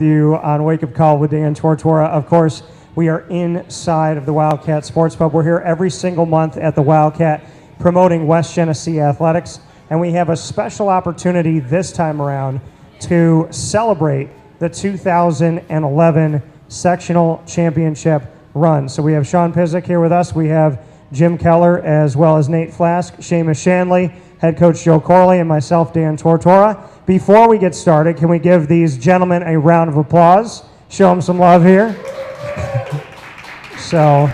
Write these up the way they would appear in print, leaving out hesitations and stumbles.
You on Wake Up Call with Dan Tortora. Of course, we are inside of the Wildcat Sports Pub. We're here every single month at the Wildcat promoting West Genesee athletics, and we have a special opportunity this time around to celebrate the 2011 sectional championship run. So we have Sean Pizik here with us. We have Jim Keller as well as Nate Flask, Seamus Shanley, Head Coach Joe Corley, and myself, Dan Tortora. Before we get started, can we give these gentlemen a round of applause? Show them some love here. So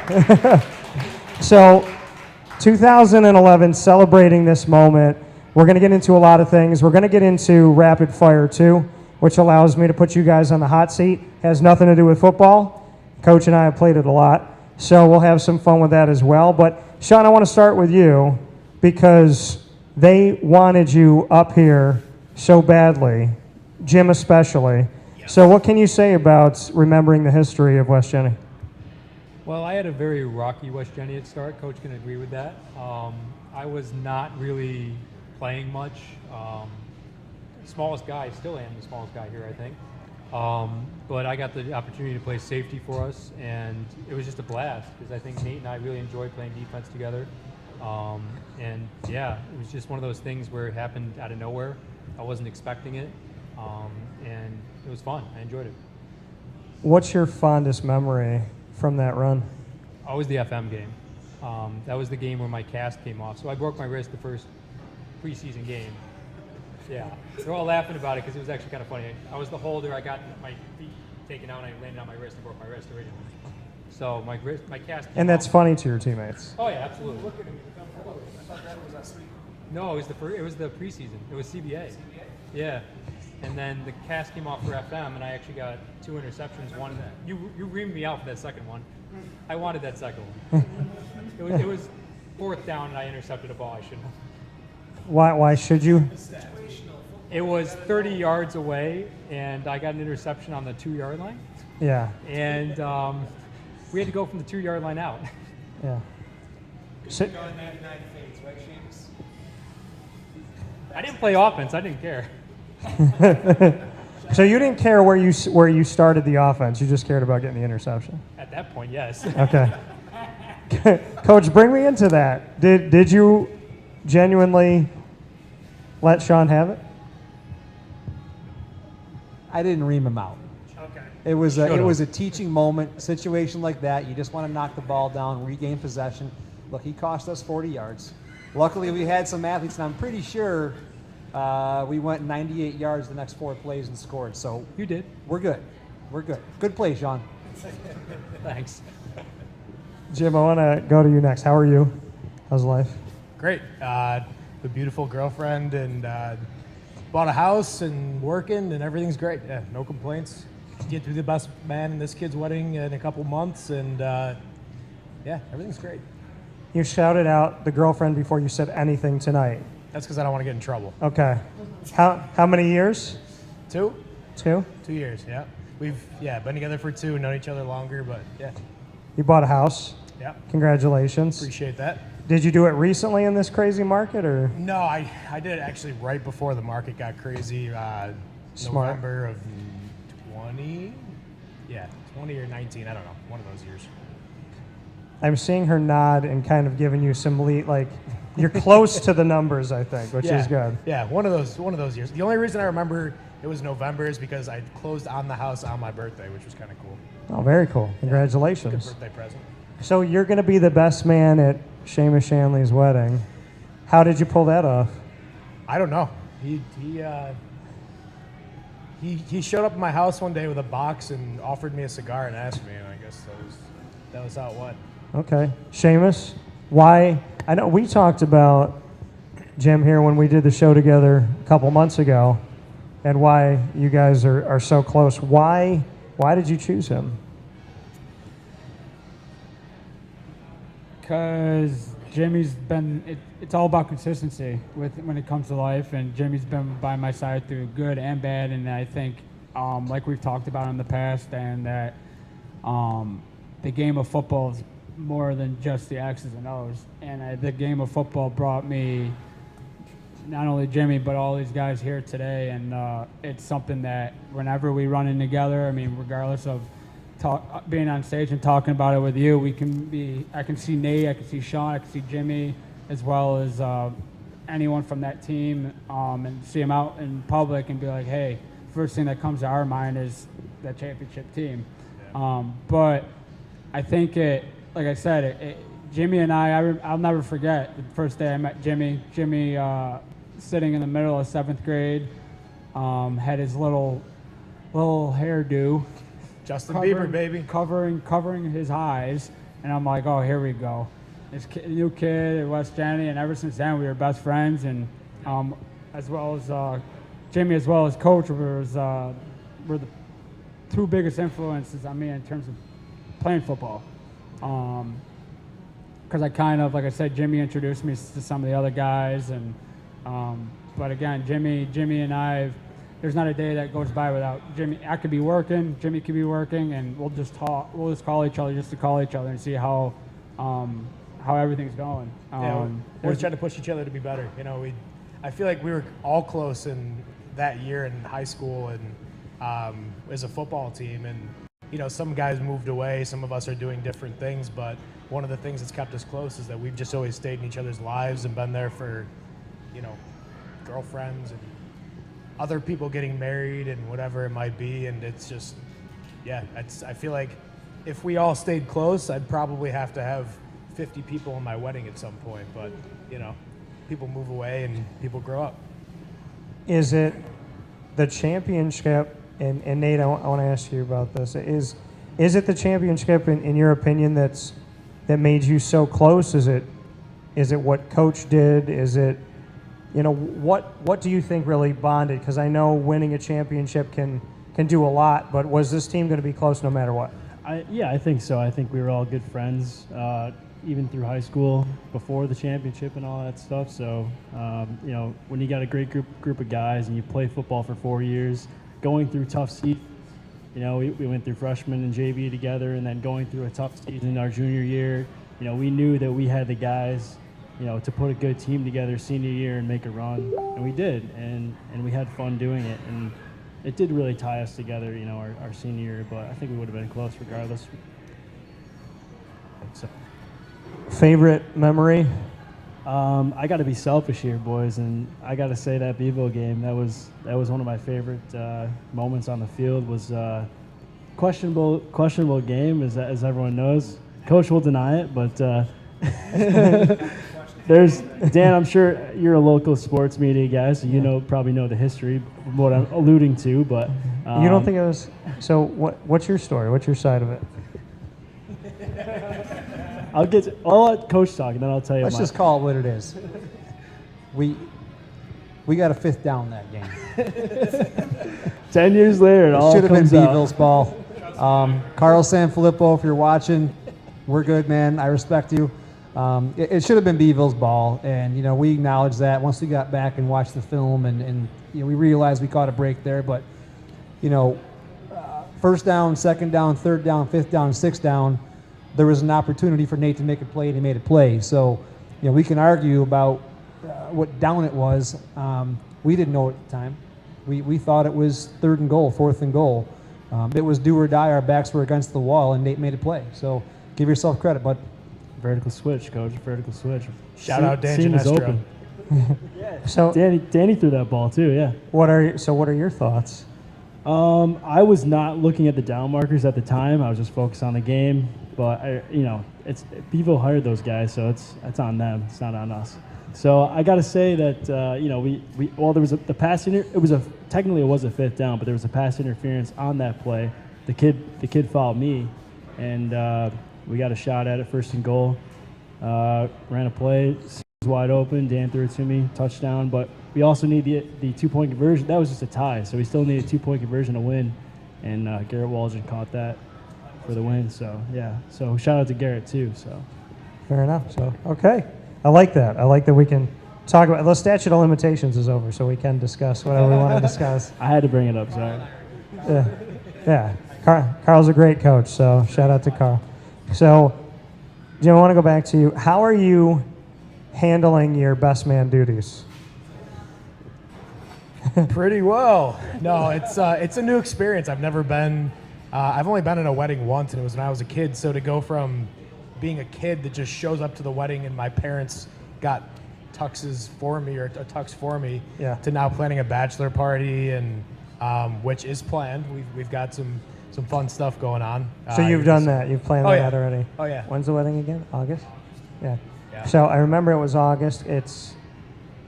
2011, celebrating this moment. We're going to get into a lot of things. We're going to get into rapid fire too, which allows me to put you guys on the hot seat. Has nothing to do with football. Coach and I have played it a lot, so we'll have some fun with that as well. But Sean, I want to start with you because they wanted you up here so badly, Jim especially. Yes. So what can you say about remembering the history of West Genny? Well, I had a very rocky West Genny at start. Coach can agree with that. I was not really playing much. Smallest guy, still am the smallest guy here, I think. But I got the opportunity to play safety for us, and it was just a blast because I think Nate and I really enjoyed playing defense together. And yeah, it was just one of those things where it happened out of nowhere. I wasn't expecting it, and it was fun. I enjoyed it. What's your fondest memory from that run? Always the FM game. That was the game where my cast came off. So I broke my wrist the first preseason game. Yeah, they're all laughing about it because it was actually kind of funny. I was the holder. I got my feet taken out, and I landed on my wrist and broke my wrist originally. So my cast came And that's off. funny to your teammates. Oh yeah, absolutely. Look at him. I thought that was last week. No, it was the preseason. It was CBA. Yeah, and then the cast came off for FM, and I actually got 2 interceptions. One, you reamed me out for that second one. I wanted that second one. It was 4th down, and I intercepted a ball I shouldn't have. Why should you? It was 30 yards away, and I got an interception on the 2-yard line. Yeah. And we had to go from the 2-yard line out. Yeah. So, going 99 fades, right, Seamus? I didn't play offense. I didn't care. So you didn't care where you started the offense. You just cared about getting the interception. At that point, yes. Okay. Coach, bring me into that. Did you genuinely let Sean have it? I didn't ream him out. Okay. It was a teaching moment, situation like that. You just want to knock the ball down, regain possession. Look, he cost us 40 yards. Luckily, we had some athletes, and I'm pretty sure we went 98 yards the next 4 plays and scored. So You did. we're good. We're good. Good play, Sean. Thanks. Jim, I want to go to you next. How are you? How's life? Great. A beautiful girlfriend and bought a house and working and everything's great. Yeah, no complaints. Get to be the best man in this kid's wedding in a couple months and yeah, everything's great. You shouted out the girlfriend before you said anything tonight. That's because I don't want to get in trouble. Okay. How many years? 2? 2? 2 years, yeah. We've been together for 2, known each other longer, but yeah. You bought a house. Yeah. Congratulations. Appreciate that. Did you do it recently in this crazy market, or? No, I did it actually right before the market got crazy. Smart. November of 20? Yeah, 20 or 19, I don't know. One of those years. I'm seeing her nod and kind of giving you some lead, like you're close to the numbers, I think, which is good. Yeah, one of those years. The only reason I remember it was November is because I closed on the house on my birthday, which was kind of cool. Oh, very cool. Good Congratulations. birthday present. So you're going to be the best man at Seamus Shanley's wedding. How did you pull that off? I don't know. He showed up at my house one day with a box and offered me a cigar and asked me, and I guess that was how it went. Okay. Seamus, why? I know we talked about Jim here when we did the show together a couple months ago and why you guys are so close. Why did you choose him? Because Jimmy's been, it's all about consistency when it comes to life, and Jimmy's been by my side through good and bad, and I think, like we've talked about in the past, and that the game of football is more than just the X's and O's, and the game of football brought me not only Jimmy, but all these guys here today. And it's something that whenever we run in together, I mean, regardless of being on stage and talking about it with you, I can see Nate, I can see Sean, I can see Jimmy, as well as anyone from that team, and see them out in public and be like, hey, first thing that comes to our mind is that championship team. Yeah. But I think like I said, Jimmy and I'll never forget the first day I met Jimmy. Jimmy, sitting in the middle of 7th grade, had his little hairdo. Justin Bieber, baby. Covering his eyes. And I'm like, oh, here we go. This new kid at West Jenny, and ever since then we were best friends. And as well as Jimmy, as well as Coach, were the two biggest influences on me in terms of playing football. Because I kind of, like I said, Jimmy introduced me to some of the other guys, and but again, Jimmy and I, there's not a day that goes by without Jimmy. I could be working, Jimmy could be working, and we'll just talk. We'll just call each other just to call each other and see how everything's going. Yeah, we're trying to push each other to be better. You know, I feel like we were all close in that year in high school and as a football team. And you know, some guys moved away. Some of us are doing different things. But one of the things that's kept us close is that we've just always stayed in each other's lives and been there for, you know, girlfriends and other people getting married and whatever it might be. And it's just, yeah, I feel like if we all stayed close, I'd probably have to have 50 people in my wedding at some point. But, you know, people move away and people grow up. Is it the championship, and Nate, I want to ask you about this. Is it the championship, in your opinion, that made you so close? Is it what Coach did? Is it, you know, what do you think really bonded? Because I know winning a championship can do a lot, but was this team going to be close no matter what? Yeah, I think so. I think we were all good friends, even through high school, before the championship and all that stuff. So, you know, when you got a great group of guys and you play football for 4 years, going through tough seasons, you know, we went through freshman and JV together, and then going through a tough season our junior year, you know, we knew that we had the guys, you know, to put a good team together senior year and make a run, and we did, and we had fun doing it, and it did really tie us together, you know, our senior year, but I think we would have been close regardless. So. Favorite memory? I got to be selfish here, boys, and I got to say that Bevo game, that was one of my favorite moments on the field. Was questionable game, as everyone knows. Coach will deny it, but there's Dan. I'm sure you're a local sports media guy, so you probably know the history of what I'm alluding to. But you don't think it was? So what's your story? What's your side of it? I'll let Coach talk, and then I'll tell you. Let's just call it what it is. We got a 5th down that game. 10 years later, it all should have been comes out. Beeville's ball. Carl Sanfilippo, if you're watching, we're good, man. I respect you. It should have been Beeville's ball, and you know we acknowledge that once we got back and watched the film, and you know we realized we caught a break there. But you know, 1st down, 2nd down, 3rd down, 5th down, 6th down, there was an opportunity for Nate to make a play, and he made a play. So, you know, we can argue about what down it was. We didn't know at the time. We thought it was 3rd and goal, 4th and goal. It was do or die. Our backs were against the wall, and Nate made a play. So, give yourself credit, bud. Vertical switch, Coach. Vertical switch. Shout out Dan Seam was Genesee. open. So Danny threw that ball too. Yeah. what are your thoughts? I was not looking at the down markers at the time. I was just focused on the game. But it's Bevo hired those guys, so it's on them. It's not on us. So I got to say that there was the pass technically it was a 5th down, but there was a pass interference on that play. The kid fouled me, and we got a shot at it, 1st and goal. Ran a play, was wide open. Dan threw it to me, touchdown. But we also need the 2-point conversion. That was just a tie, so we still need a 2-point conversion to win. And Garrett Waldron caught that for the win. So yeah. So shout out to Garrett too. So. Fair enough. So okay, I like that. I like that we can talk about the statute of limitations is over, so we can discuss whatever we want to discuss. I had to bring it up. Sorry. Yeah. Carl's a great coach, so shout out to Carl. So, Jim, I want to go back to you. How are you handling your best man duties? Pretty well. No, it's a new experience. I've never been. I've only been in a wedding once, and it was when I was a kid. So to go from being a kid that just shows up to the wedding and my parents got tuxes for me or a tux for me, to now planning a bachelor party and which is planned. We've got some fun stuff going on. So you've done that. You've planned that already. Oh yeah. When's the wedding again? August. Yeah. Yeah. So I remember it was August. It's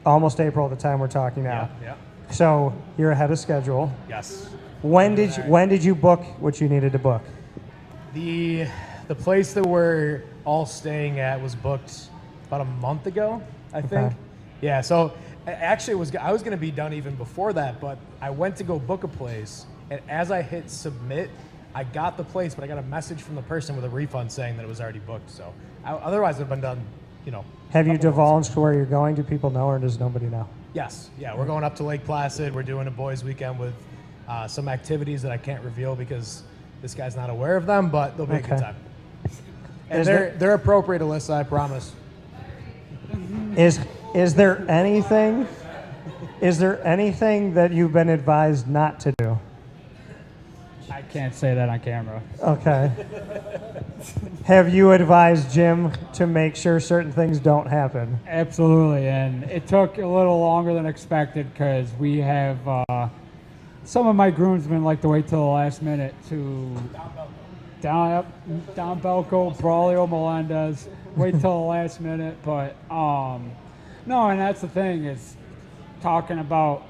almost April at the time we're talking now. Yeah. So you're ahead of schedule. Yes. When did you book what you needed to book? The place that we're all staying at was booked about a month ago, I think. Yeah. So actually, I was going to be done even before that, but I went to go book a place, and as I hit submit, I got the place, but I got a message from the person with a refund saying that it was already booked. So otherwise, I'd have been done. Have you divulged where you're going? Do people know, or does nobody know? Yes. Yeah. We're going up to Lake Placid. We're doing a boys' weekend with some activities that I can't reveal because this guy's not aware of them, but they'll be a good time. And they're appropriate, Alyssa, I promise. Is there anything that you've been advised not to do? I can't say that on camera. Okay. Have you advised Jim to make sure certain things don't happen? Absolutely, and it took a little longer than expected because we have some of my groomsmen like to wait till the last minute to Don Belco, Braulio, Melendez, wait till the last minute. But no, and that's the thing is talking about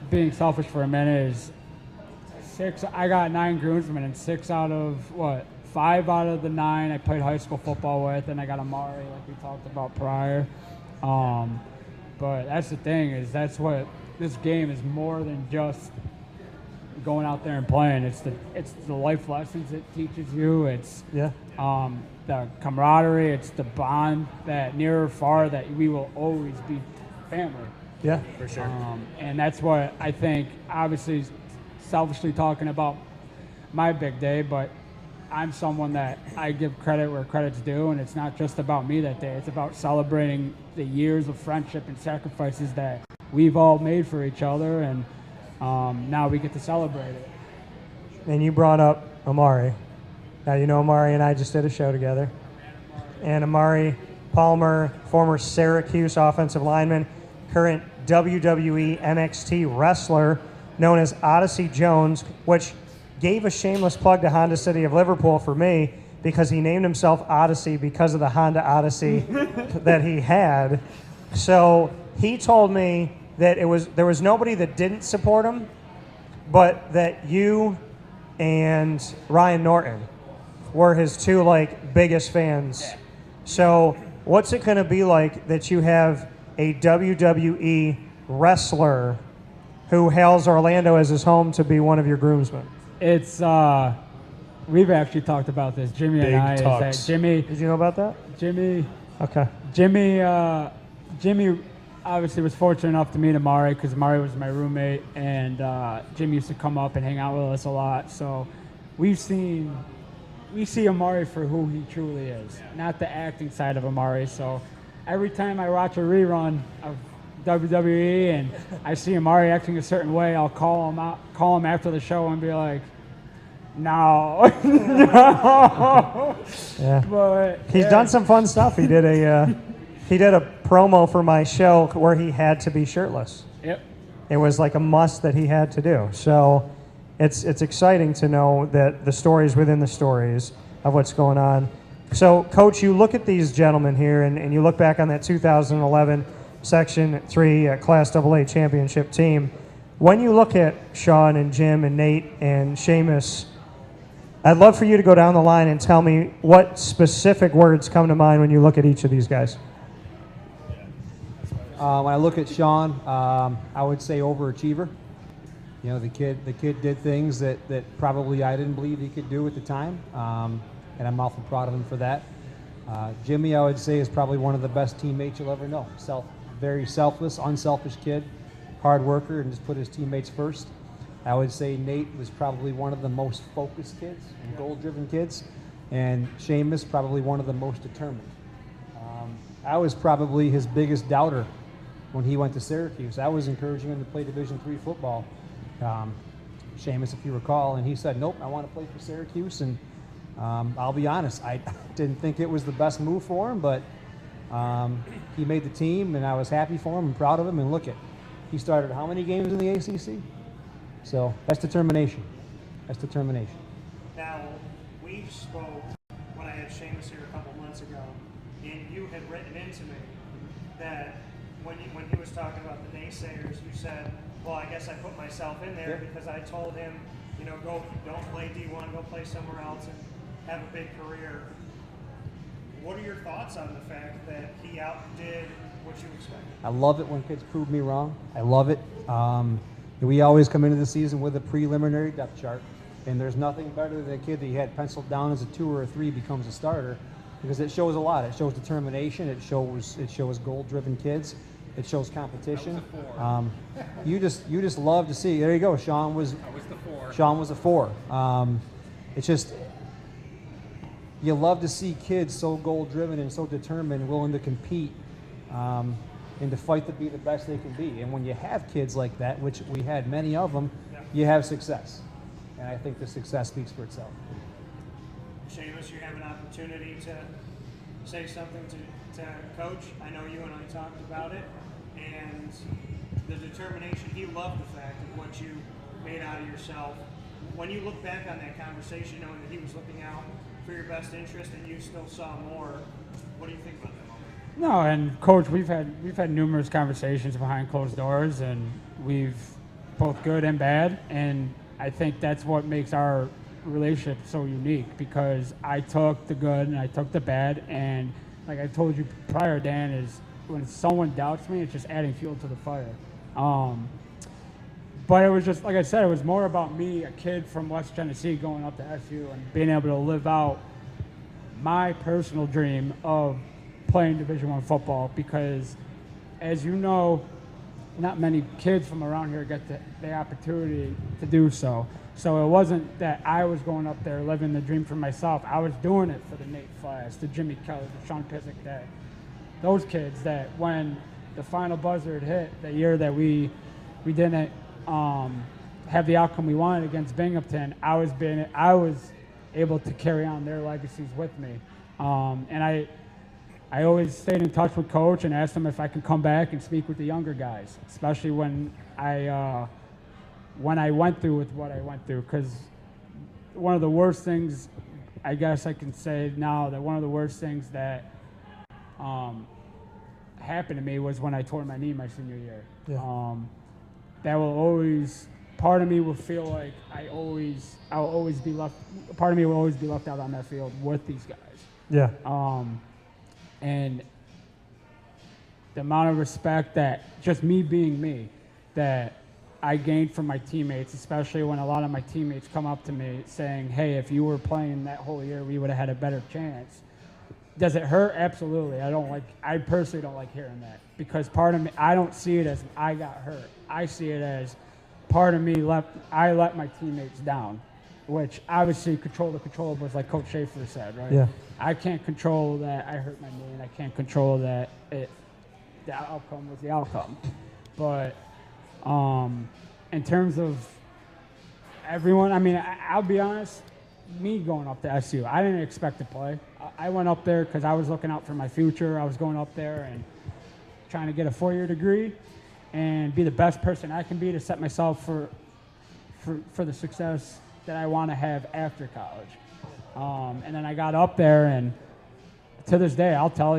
being selfish for a minute is I got 9 groomsmen, and 5 out of the 9 I played high school football with, and I got Amari like we talked about prior. But that's the thing is that's what this game is more than just going out there and playing. It's the life lessons it teaches you. It's the camaraderie. It's the bond that near or far that we will always be family. Yeah, for sure. And that's what I think. Obviously, selfishly talking about my big day, but I'm someone that I give credit where credit's due, and it's not just about me that day. It's about celebrating the years of friendship and sacrifices that we've all made for each other, and now we get to celebrate it. And you brought up Amari. Now, you know Amari and I just did a show together. And Amari Palmer, former Syracuse offensive lineman, current WWE NXT wrestler, known as Odyssey Jones, which gave a shameless plug to Honda City of Liverpool for me because he named himself Odyssey because of the Honda Odyssey that he had. So he told me that there was nobody that didn't support him, but that you and Ryan Norton were his 2 biggest fans. So what's it going to be like that you have a WWE wrestler who hails Orlando as his home to be one of your groomsmen? It's we've actually talked about this, Jimmy and I. Is that Jimmy? Did you know about that? Jimmy. Okay. Jimmy obviously was fortunate enough to meet Amari because Amari was my roommate, and Jimmy used to come up and hang out with us a lot. So we see Amari for who he truly is, not the acting side of Amari. So every time I watch a rerun of WWE and I see Amari acting a certain way, I'll call him after the show and be like, no. Yeah. But he's done some fun stuff. He did a promo for my show where he had to be shirtless. Yep. It was like a must that he had to do. So it's exciting to know that the stories within the stories of what's going on. So, Coach, you look at these gentlemen here and you look back on that 2011 Section 3 Class AA championship team. When you look at Sean and Jim and Nate and Seamus, I'd love for you to go down the line and tell me what specific words come to mind when you look at each of these guys. When I look at Sean, I would say overachiever. You know, the kid did things that probably I didn't believe he could do at the time, and I'm awfully proud of him for that. Jimmy, I would say, is probably one of the best teammates you'll ever know. Very selfless, unselfish kid, hard worker, and just put his teammates first. I would say Nate was probably one of the most focused kids and goal-driven kids, and Seamus probably one of the most determined. I was probably his biggest doubter when he went to Syracuse. I was encouraging him to play Division III football, Seamus, if you recall, and he said, nope, I want to play for Syracuse. And I'll be honest, I didn't think it was the best move for him, but he made the team, and I was happy for him and proud of him. And look at, he started how many games in the ACC? So that's determination. That's determination. Now, we spoke when I had Seamus here a couple months ago, and you had written into me that when he was talking about the naysayers, you said, well, I guess I put myself in there because I told him, you know, don't play D1, go play somewhere else and have a big career. What are your thoughts on the fact that he outdid what you expected? I love it when kids prove me wrong. I love it. We always come into the season with a preliminary depth chart, and there's nothing better than a kid that you had penciled down as a 2 or a 3 becomes a starter, because it shows a lot. It shows determination. It shows goal-driven kids. It shows competition. You just love to see. There you go. Sean was a 4. It's just, you love to see kids so goal-driven and so determined, willing to compete, and to fight to be the best they can be. And when you have kids like that, which we had many of them, you have success. And I think the success speaks for itself. Seamus, you have an opportunity to say something to Coach. I know you and I talked about it, and the determination. He loved the fact of what you made out of yourself. When you look back on that conversation, knowing that he was looking out for your best interest and you still saw more, what do you think about that moment? No, and Coach, we've had numerous conversations behind closed doors, and we've both good and bad, and I think that's what makes our relationship so unique, because I took the good and I took the bad, and like I told you prior, Dan, is when someone doubts me, it's just adding fuel to the fire. But it was just, like I said, it was more about me, a kid from West Genesee, going up to SU and being able to live out my personal dream of playing Division I football, because as you know, not many kids from around here get the opportunity to do so. So it wasn't that I was going up there living the dream for myself. I was doing it for the Nate Flash, the Jimmy Kelly, the Sean Pizik, those kids that when the final buzzer had hit, the year that we didn't have the outcome we wanted against Binghamton, I was able to carry on their legacies with me. And I always stayed in touch with Coach and asked him if I could come back and speak with the younger guys, especially when I went through with what I went through. Because one of the worst things, I guess I can say now, that one of the worst things that happened to me was when I tore my knee my senior year. Yeah. That will always, part of me will feel like I'll always be left, part of me will always be left out on that field with these guys. Yeah. And the amount of respect that just me being me that I gained from my teammates, especially when a lot of my teammates come up to me saying, hey, if you were playing that whole year, we would have had a better chance. Does it hurt? Absolutely. I personally don't like hearing that, because part of me, I don't see it as I got hurt. I see it as part of me I let my teammates down, which obviously control the controllables, like Coach Schaefer said, right? Yeah. I can't control that I hurt my knee, and I can't control that the outcome was the outcome. But in terms of everyone, I mean, I'll be honest, me going up to SU, I didn't expect to play. I went up there because I was looking out for my future. I was going up there and trying to get a 4-year degree and be the best person I can be to set myself for the success that I want to have after college. And then I got up there, and to this day, I tell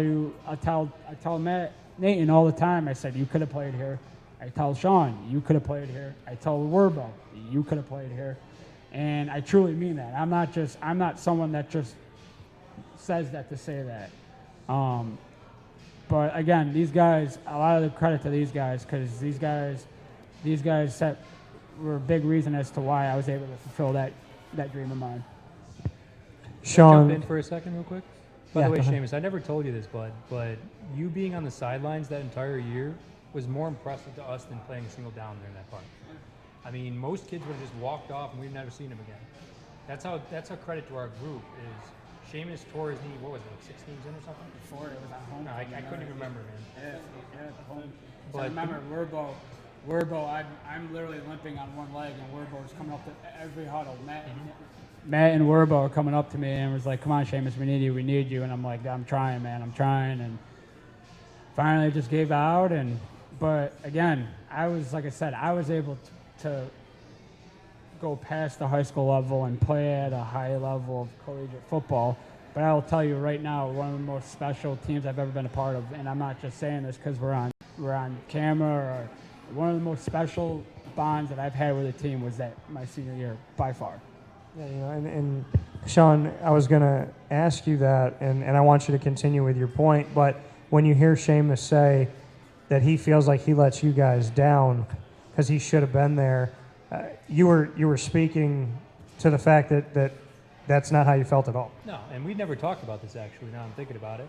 Nathan all the time, I said, you could have played here. I tell Sean, you could have played here. I tell Werbo, you could have played here. And I truly mean that. I'm not someone that just says that to say that. But again, these guys, a lot of the credit to these guys, because these guys were a big reason as to why I was able to fulfill that dream of mine. Sean, jump in for a second real quick? By the way, Seamus, I never told you this, but you being on the sidelines that entire year was more impressive to us than playing a single down there in that park. I mean, most kids would have just walked off and we'd never seen him again. That's how credit to our group is Sheamus tore his knee, what was it, like 6 games in or something? Before it was at home. No, I couldn't even remember, man. Yeah, at home. So But- I remember Werbo, I'm literally limping on one leg, and Werbo was coming up to every huddle. Matt and Werbo are coming up to me and was like, "Come on, Sheamus, we need you." And I'm like, "I'm trying, man, I'm trying." And finally, I just gave out. But again, I was able to go past the high school level and play at a high level of collegiate football. But I will tell you right now, one of the most special teams I've ever been a part of, and I'm not just saying this because we're on camera. One of the most special bonds that I've had with a team was that my senior year, by far. Yeah, and Sean, I was going to ask you that, and I want you to continue with your point, but when you hear Sheamus say that he feels like he lets you guys down because he should have been there, you were speaking to the fact that that's not how you felt at all. No, and we never talked about this actually, now I'm thinking about it.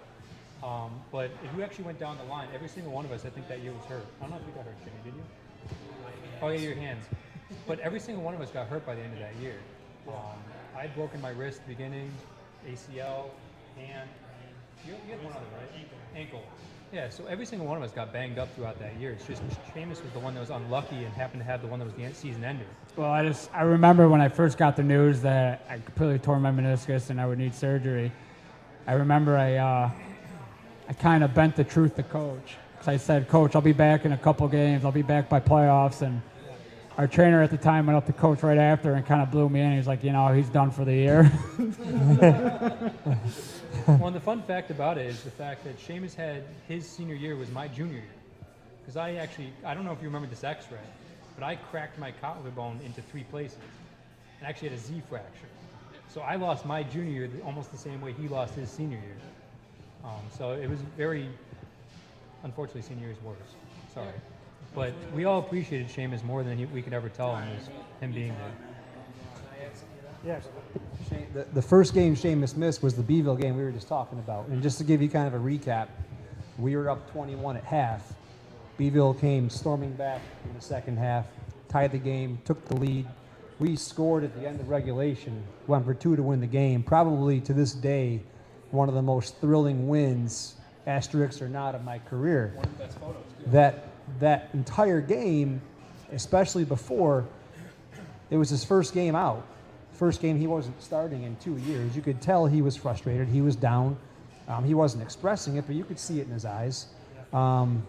But if you actually went down the line, every single one of us, I think that year was hurt. I don't know if you got hurt, Jimmy, did you? Oh, yeah, your hands. But every single one of us got hurt by the end of that year. I had broken my wrist at the beginning, ACL, hand. You had one other, right? Ankle. Yeah, so every single one of us got banged up throughout that year. It's just Sheamus was the one that was unlucky and happened to have the one that was the season ender. Well, I remember when I first got the news that I completely tore my meniscus and I would need surgery. I remember I kind of bent the truth to Coach. So I said, "Coach, I'll be back in a couple games. I'll be back by playoffs." And our trainer at the time went up to Coach right after and kind of blew me in. He was like, he's done for the year. Well, and the fun fact about it is the fact that Sheamus had his senior year was my junior year. Because I don't know if you remember this x-ray, but I cracked my collarbone into 3 places and actually had a Z fracture. So I lost my junior year almost the same way he lost his senior year. So it was unfortunately, senior year is worse. Sorry. But we all appreciated Sheamus more than we could ever tell him, was him being there. Yes. The first game Sheamus missed was the Beeville game we were just talking about. And just to give you kind of a recap, we were up 21 at half. Beeville came storming back in the second half, tied the game, took the lead. We scored at the end of regulation, went for 2 to win the game. Probably to this day, one of the most thrilling wins, asterisks or not, of my career. One of the best photos. That entire game, especially before, it was his first game out. First game he wasn't starting in 2 years. You could tell he was frustrated. He was down. He wasn't expressing it, but you could see it in his eyes. I'm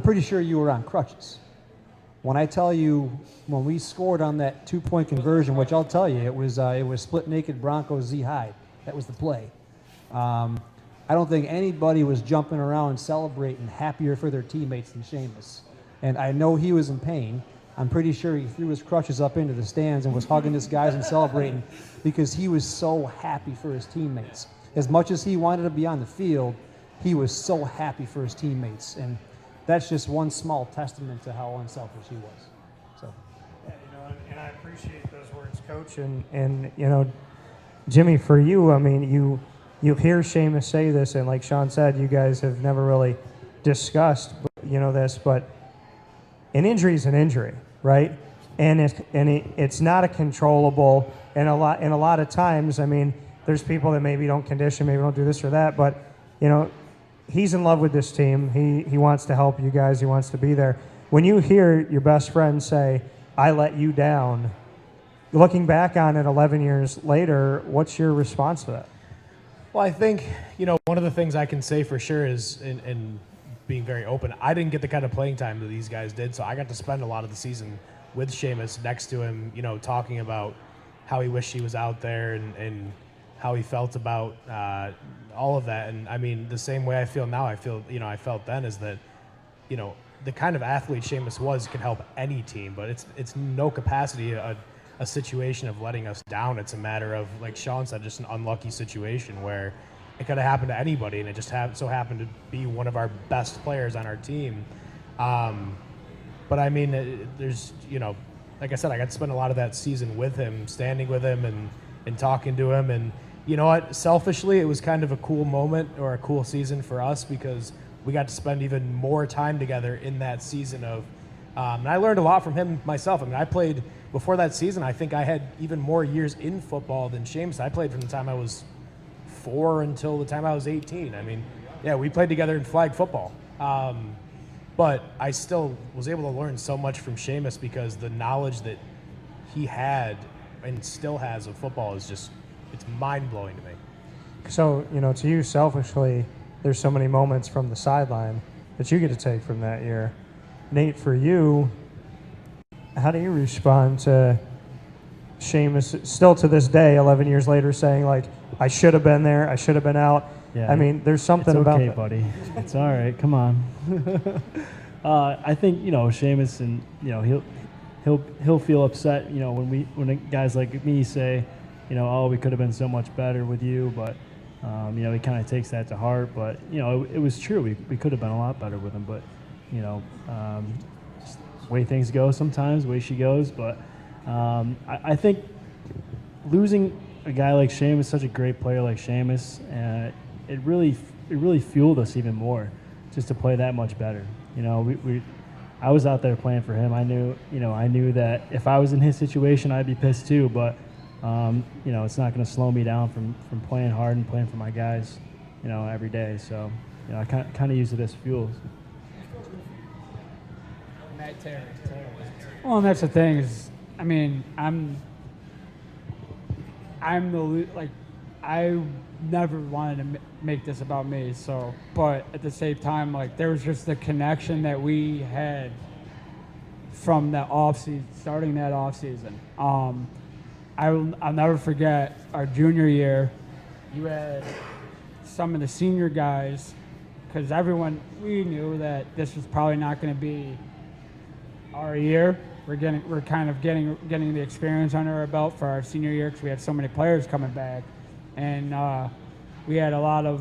pretty sure you were on crutches. When I tell you, when we scored on that 2-point conversion, which I'll tell you, it was split naked Broncos Z high. That was the play. I don't think anybody was jumping around and celebrating happier for their teammates than Sheamus. And I know he was in pain. I'm pretty sure he threw his crutches up into the stands and was hugging his guys and celebrating because he was so happy for his teammates. As much as he wanted to be on the field, he was so happy for his teammates. And that's just one small testament to how unselfish he was. So. Yeah, and I appreciate those words, Coach. And Jimmy, for you, I mean, you hear Sheamus say this, and like Sean said, you guys have never really discussed, this, but an injury is an injury, right? And it's not a controllable. And a lot of times, I mean, there's people that maybe don't condition, maybe don't do this or that, but he's in love with this team. He wants to help you guys. He wants to be there. When you hear your best friend say, "I let you down," looking back on it 11 years later, what's your response to that? Well, I think, one of the things I can say for sure is, in being very open, I didn't get the kind of playing time that these guys did, so I got to spend a lot of the season with Sheamus next to him, talking about how he wished he was out there and how he felt about all of that. And, I mean, the same way I feel now, I felt then is that, the kind of athlete Sheamus was can help any team, but it's no capacity a situation of letting us down. It's a matter of, like Sean said, just an unlucky situation where it could have happened to anybody, and it just so happened to be one of our best players on our team. But I mean, there's, like I said, I got to spend a lot of that season with him, standing with him and talking to him. And you know what? Selfishly, it was kind of a cool moment or a cool season for us because we got to spend even more time together in that season of. And I learned a lot from him myself. I mean, I played before that season, I think I had even more years in football than Seamus. I played from the time I was 4 until the time I was 18. I mean, yeah, we played together in flag football. But I still was able to learn so much from Seamus because the knowledge that he had and still has of football is just, it's mind-blowing to me. So, to you selfishly, there's so many moments from the sideline that you get to take from that year. Nate, for you, how do you respond to Seamus still to this day, 11 years later, saying, like, I should have been there, I should have been out? Yeah, I mean, there's something it's about okay, that. buddy. It's all right. Come on. I think Seamus, and he'll feel upset. When guys like me say, oh, we could have been so much better with you, but he kind of takes that to heart. But it was true. We could have been a lot better with him. But just the way things go sometimes, the way she goes. But I think losing a guy like Seamus, such a great player like Seamus, it really fueled us even more just to play that much better. I was out there playing for him. I knew that if I was in his situation, I'd be pissed too. But it's not going to slow me down from playing hard and playing for my guys, every day. So I kind of use it as fuel. Matt Terry. Well, and that's the thing is, I mean, I'm I never wanted to make this about me. So, but at the same time, like, there was just the connection that we had from that starting that off season. I'll never forget our junior year. You had some of the senior guys, because we knew that this was probably not going to be our year. We're kind of getting the experience under our belt for our senior year because we had so many players coming back, and we had a lot of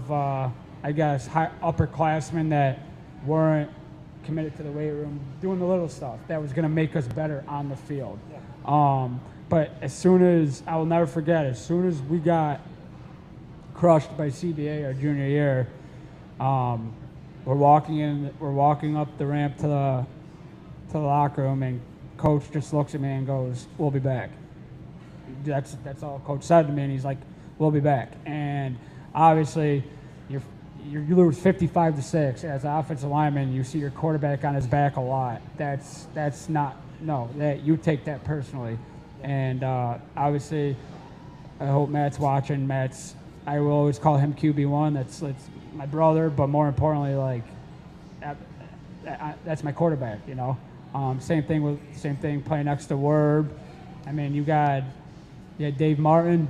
upperclassmen that weren't committed to the weight room, doing the little stuff that was going to make us better on the field. But I will never forget, as soon as we got crushed by CBA our junior year, we're walking up the ramp to the locker room, and Coach just looks at me and goes, "We'll be back." That's all Coach said to me, and he's like, "We'll be back." And obviously, you lose 55-6 as an offensive lineman. You see your quarterback on his back a lot. That you take that personally. And obviously, I hope Matt's watching. I will always call him QB1. That's my brother, but more importantly, that's my quarterback. Same thing playing next to Werb. I mean, you had Dave Martin,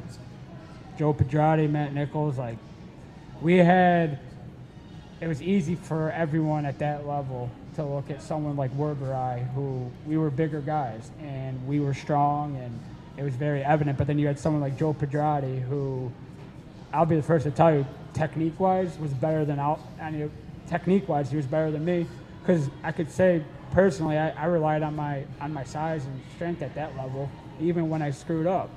Joe Pedrati, Matt Nichols. It was easy for everyone at that level to look at someone like Werb or I, who we were bigger guys and we were strong, and it was very evident. But then you had someone like Joe Pedrati, who I'll be the first to tell you, technique-wise, was better than technique-wise, he was better than me, because I could say personally, I relied on my size and strength at that level, even when I screwed up.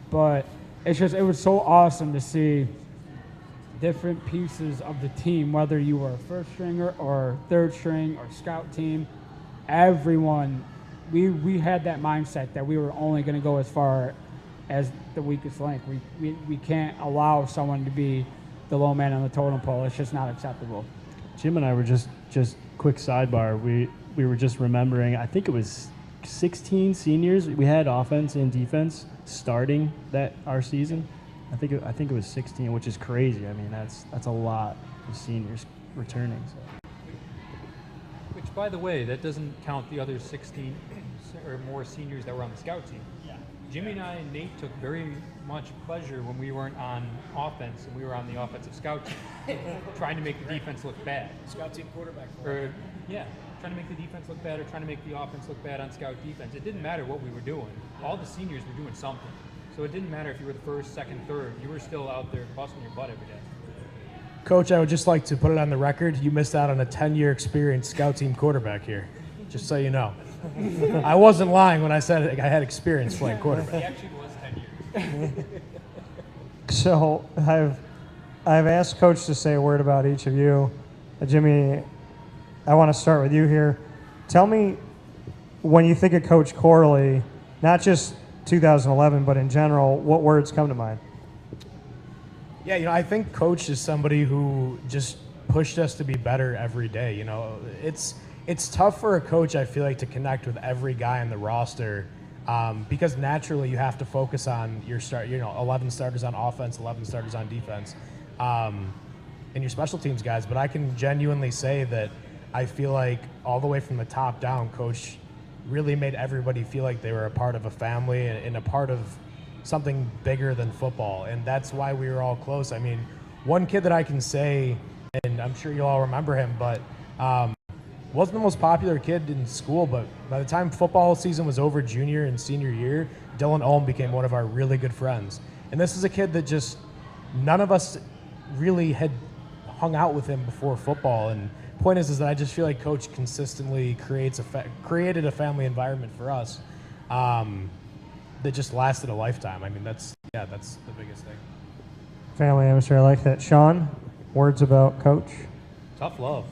But it was so awesome to see different pieces of the team, whether you were a first stringer or third string or scout team. Everyone, we had that mindset that we were only going to go as far as the weakest link. We can't allow someone to be the low man on the totem pole. It's just not acceptable. Jim and I were just quick sidebar. We were just remembering, I think it was 16 seniors we had offense and defense starting our season. I think it was 16, which is crazy. I mean, that's a lot of seniors returning. So. Which, by the way, that doesn't count the other 16 or more seniors that were on the scout team. Yeah. Jimmy and I and Nate took very much pleasure when we weren't on offense and we were on the offensive scout team, trying to make the defense look bad. Scout team quarterback. Trying to make the defense look bad or trying to make the offense look bad on scout defense. It didn't matter what we were doing. All the seniors were doing something. So it didn't matter if you were the first, second, third. You were still out there busting your butt every day. Coach, I would just like to put it on the record. You missed out on a 10-year experienced scout team quarterback here, just so you know. I wasn't lying when I said I had experience playing quarterback. He actually was 10 years. So I've asked Coach to say a word about each of you. Jimmy, I want to start with you here. Tell me, when you think of Coach Corley, not just 2011, but in general, what words come to mind? Yeah, I think Coach is somebody who just pushed us to be better every day. It's tough for a coach, I feel like, to connect with every guy on the roster because naturally you have to focus on your 11 starters on offense, 11 starters on defense, and your special teams guys. But I can genuinely say that I feel like all the way from the top down, Coach really made everybody feel like they were a part of a family and a part of something bigger than football, and that's why we were all close. I mean, one kid that I can say, and I'm sure you'll all remember him, but wasn't the most popular kid in school, but by the time football season was over junior and senior year, Dylan Ulm became one of our really good friends. And this is a kid that just none of us really had hung out with him before football. And point is that I just feel like Coach consistently created a family environment for us that just lasted a lifetime. I mean, that's the biggest thing. Family atmosphere, I like that. Sean, words about Coach? Tough love.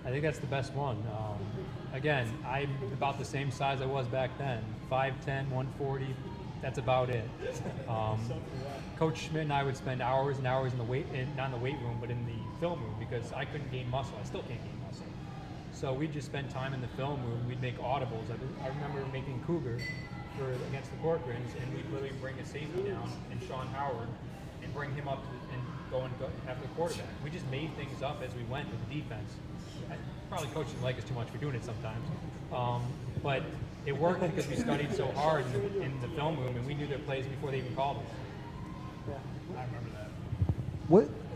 I think that's the best one. Again, I'm about the same size I was back then, 5'10", 140. That's about it. Coach Schmidt and I would spend hours and hours in the not in the weight room, but in the film room because I couldn't gain muscle. I still can't gain muscle. So we'd just spend time in the film room. We'd make audibles. I remember making Cougar against the Corcorans, and we'd literally bring a safety down and Sean Howard and bring him up and go after the quarterback. We just made things up as we went with the defense. Probably Coach didn't like us too much for doing it sometimes, but it worked because we studied so hard in the film room, and we knew their plays before they even called us. Yeah, I remember that.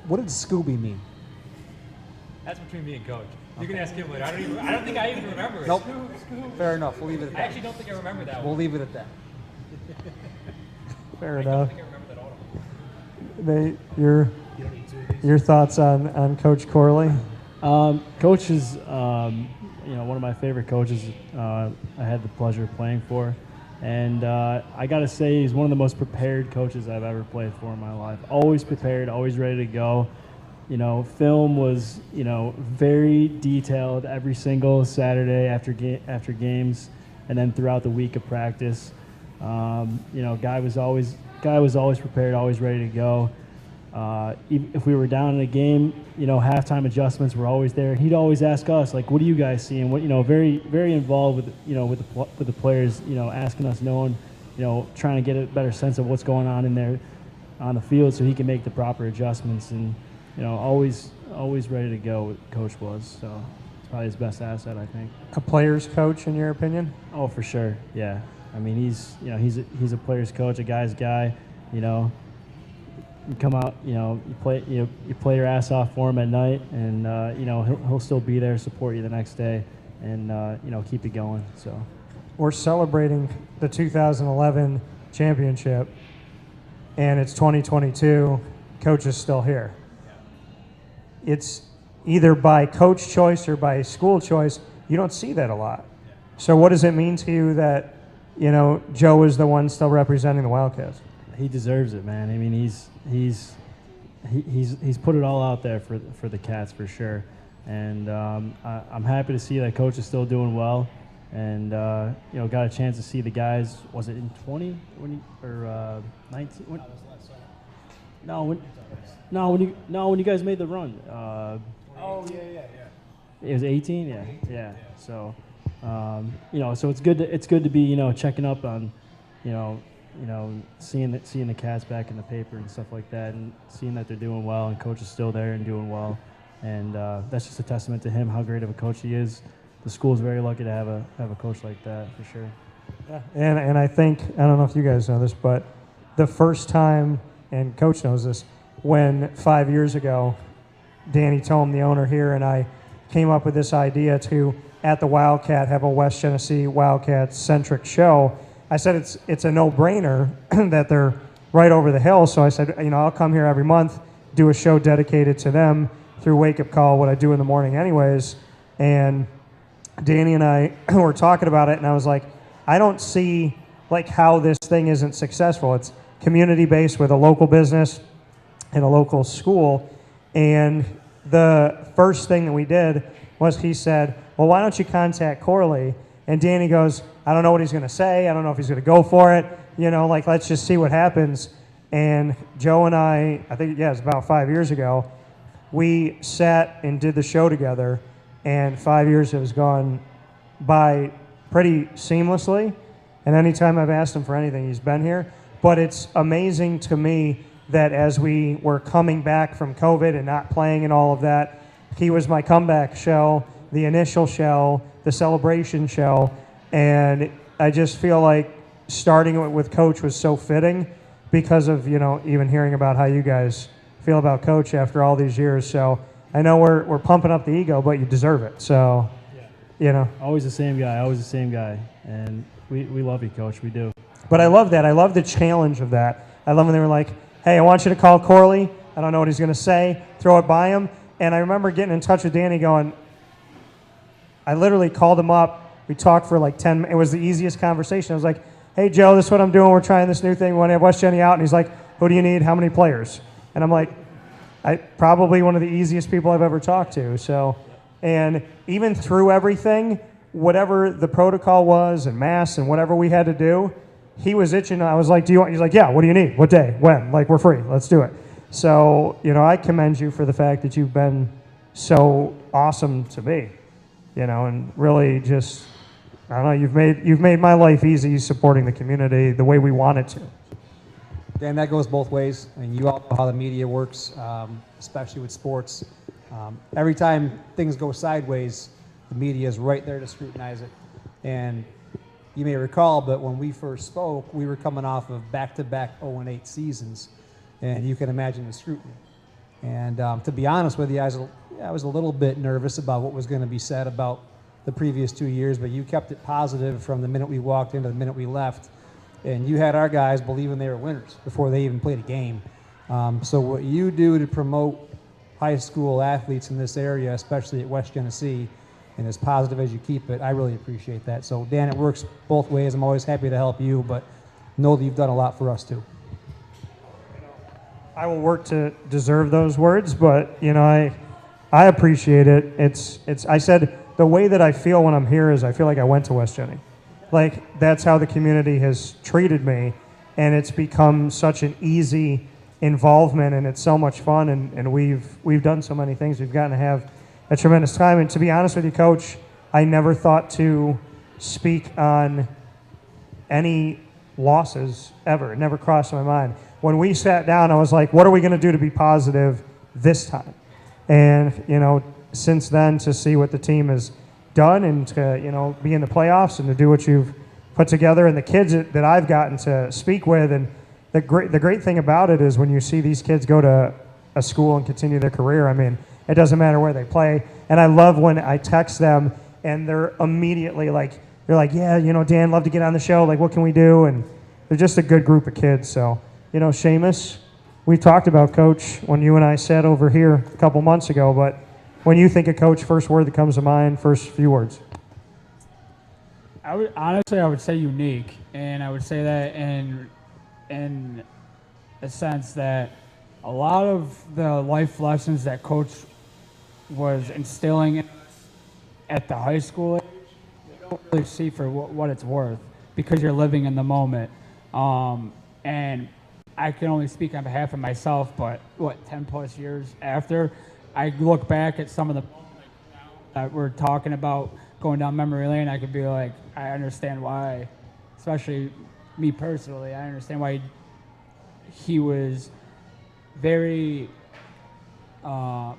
What did Scooby mean? That's between me and Coach. You can ask him later. I don't think I even remember it. Nope. Fair enough. We'll leave it at that. I actually don't think I remember that We'll one. leave it at that. Fair I don't enough. think I remember that audible. Your thoughts on Coach Corley? Coach is, one of my favorite coaches I had the pleasure of playing for. And I got to say, he's one of the most prepared coaches I've ever played for in my life. Always prepared, always ready to go. Film was, very detailed every single Saturday after games, and then throughout the week of practice. Guy was always prepared, always ready to go. If we were down in a game, halftime adjustments were always there. He'd always ask us, like, "What are you guys seeing?" What, very, very involved with the players. Asking us, trying to get a better sense of what's going on in there on the field, so he can make the proper adjustments. And always ready to go. Coach was so it's probably his best asset, I think. A player's coach, in your opinion? Oh, for sure. Yeah. I mean, he's a player's coach, a guy's guy. You come out, you play your ass off for him at night, and he'll still be there, support you the next day, and keep it going. So We're celebrating the 2011 championship, and it's 2022. Coach is still here. It's either by coach choice or by school choice. You don't see that a lot. So what does it mean to you that Joe is the one still representing the Wildcats? he deserves it, man. I mean, he's put it all out there for the Cats for sure, and I'm happy to see that Coach is still doing well, and got a chance to see the guys. Was it in 20 or 19? When you guys made the run. It was 18, yeah. So, so it's good to be checking up on, seeing the Cats back in the paper and stuff like that, and seeing that they're doing well and Coach is still there and doing well, and that's just a testament to him how great of a coach he is. The school's very lucky to have a coach like that for sure. Yeah, and I think, I don't know if you guys know this, but the first time, and Coach knows this, when 5 years ago, Danny Tome, the owner here, and I came up with this idea to, at the Wildcat, have a West Genesee Wildcat-centric show. I said it's a no-brainer that they're right over the hill, so I said, I'll come here every month, do a show dedicated to them through Wake Up Call, what I do in the morning anyways, and Danny and I were talking about it, and I was like, I don't see how this thing isn't successful. It's community-based with a local business and a local school, and the first thing that we did was he said, well, why don't you contact Corley And Danny goes, I don't know what he's going to say. I don't know if he's going to go for it. You know, like, let's just see what happens. And Joe and I think, yeah, it was about 5 years ago, we sat and did the show together, and 5 years has gone by pretty seamlessly. And anytime I've asked him for anything, he's been here. But it's amazing to me that as we were coming back from COVID and not playing and all of that, he was my comeback show, the initial show, the celebration show, and I just feel like starting with Coach was so fitting because of, you know, even hearing about how you guys feel about Coach after all these years. So I know we're pumping up the ego, but you deserve it. So, you know. Always the same guy. And we love you, Coach. We do. But I love that. I love the challenge of that. I love when they were like, hey, I want you to call Corley. I don't know what he's going to say. Throw it by him. And I remember getting in touch with Danny going, I literally called him up. We talked for like 10 minutes. It was the easiest conversation. I was like, hey, Joe, this is what I'm doing. We're trying this new thing. We want to have West Jenny out. And he's like, who do you need? How many players? And I'm like, probably one of the easiest people I've ever talked to. So, and even through everything, whatever the protocol was and masks and whatever we had to do, he was itching. I was like, do you want? He's like, yeah, what do you need? What day? When? Like, we're free. Let's do it. So, you know, I commend you for the fact that you've been so awesome to me, you know, and really just, I don't know, you've made my life easy supporting the community the way we want it to. Dan, that goes both ways. I mean, you all know how the media works, especially with sports. Every time things go sideways, the media is right there to scrutinize it. And you may recall, but when we first spoke, we were coming off of back-to-back 0-8 seasons, and you can imagine the scrutiny. And to be honest with you, I was a little bit nervous about what was going to be said about the previous 2 years, but you kept it positive from the minute we walked in to the minute we left. And you had our guys believing they were winners before they even played a game. So what you do to promote high school athletes in this area, especially at West Genesee, and as positive as you keep it, I really appreciate that. So Dan, it works both ways. I'm always happy to help you, but know that you've done a lot for us too. I will work to deserve those words, but you know, I appreciate it. I said the way that I feel when I'm here is I feel like I went to West Jenny. Like, that's how the community has treated me, and it's become such an easy involvement, and it's so much fun, and we've done so many things. We've gotten to have a tremendous time, and to be honest with you, Coach, I never thought to speak on any losses ever. It never crossed my mind. When we sat down, I was like, what are we going to do to be positive this time? And, you know, since then, to see what the team has done and to, you know, be in the playoffs and to do what you've put together, and the kids that I've gotten to speak with, and the great thing about it is when you see these kids go to a school and continue their career, I mean, it doesn't matter where they play. And I love when I text them and they're immediately like, yeah, you know, Dan, love to get on the show. Like, what can we do? And they're just a good group of kids. So, you know, Seamus, we talked about Coach when you and I sat over here a couple months ago, but when you think of Coach, first word that comes to mind, first few words. I would say unique, and I would say that in a sense that a lot of the life lessons that Coach was instilling in us at the high school age, you don't really see for what it's worth because you're living in the moment. And I can only speak on behalf of myself, but 10 plus years after, I look back at some of the that we're talking about going down memory lane, I could be like, I understand why, especially me personally, I understand why he was very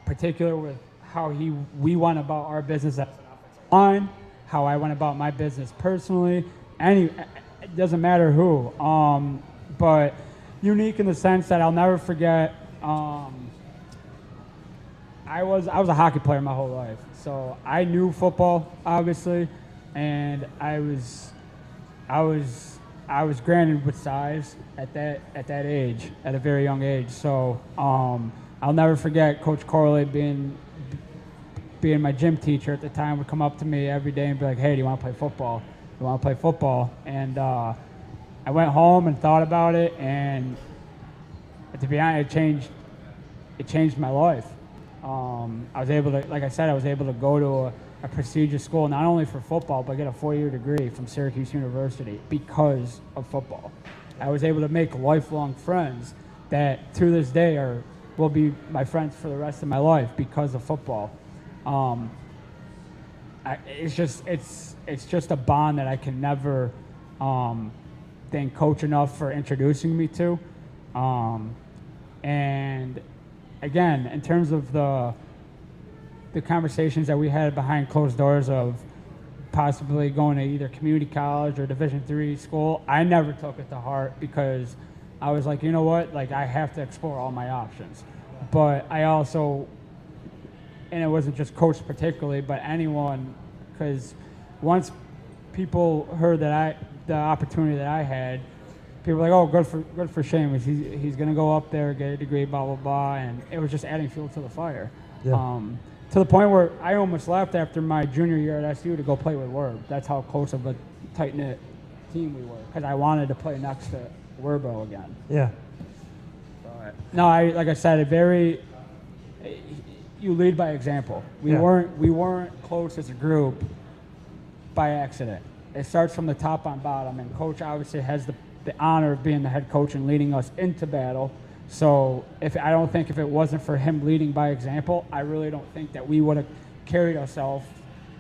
particular with how we went about our business as an offensive line, how I went about my business personally. It doesn't matter who, but unique in the sense that I'll never forget. I was a hockey player my whole life, so I knew football obviously, and I was granted with size at that age, at a very young age. So I'll never forget Coach Corley being my gym teacher at the time would come up to me every day and be like, hey, do you want to play football? You want to play football? And I went home and thought about it, and to be honest, it changed my life. I was able to, like I said, I was able to go to a prestigious school, not only for football, but get a 4-year degree from Syracuse University because of football. I was able to make lifelong friends that to this day will be my friends for the rest of my life because of football. It's just a bond that I can never thank Coach enough for introducing me to. And again, in terms of the conversations that we had behind closed doors of possibly going to either community college or Division III school, I never took it to heart because I was like, you know what, like I have to explore all my options. But I also, and it wasn't just Coach particularly, but anyone, because once people heard that the opportunity that I had, people were like, oh, good for Seamus. He's going to go up there, get a degree, blah, blah, blah. And it was just adding fuel to the fire. Yeah. To the point where I almost left after my junior year at SU to go play with Werb. That's how close of a tight-knit team we were, because I wanted to play next to Werbo again. Yeah. But, no, like I said, you lead by example. We weren't close as a group by accident. It starts from the top on bottom, and Coach obviously has the honor of being the head coach and leading us into battle. So I don't think if it wasn't for him leading by example, I really don't think that we would have carried ourselves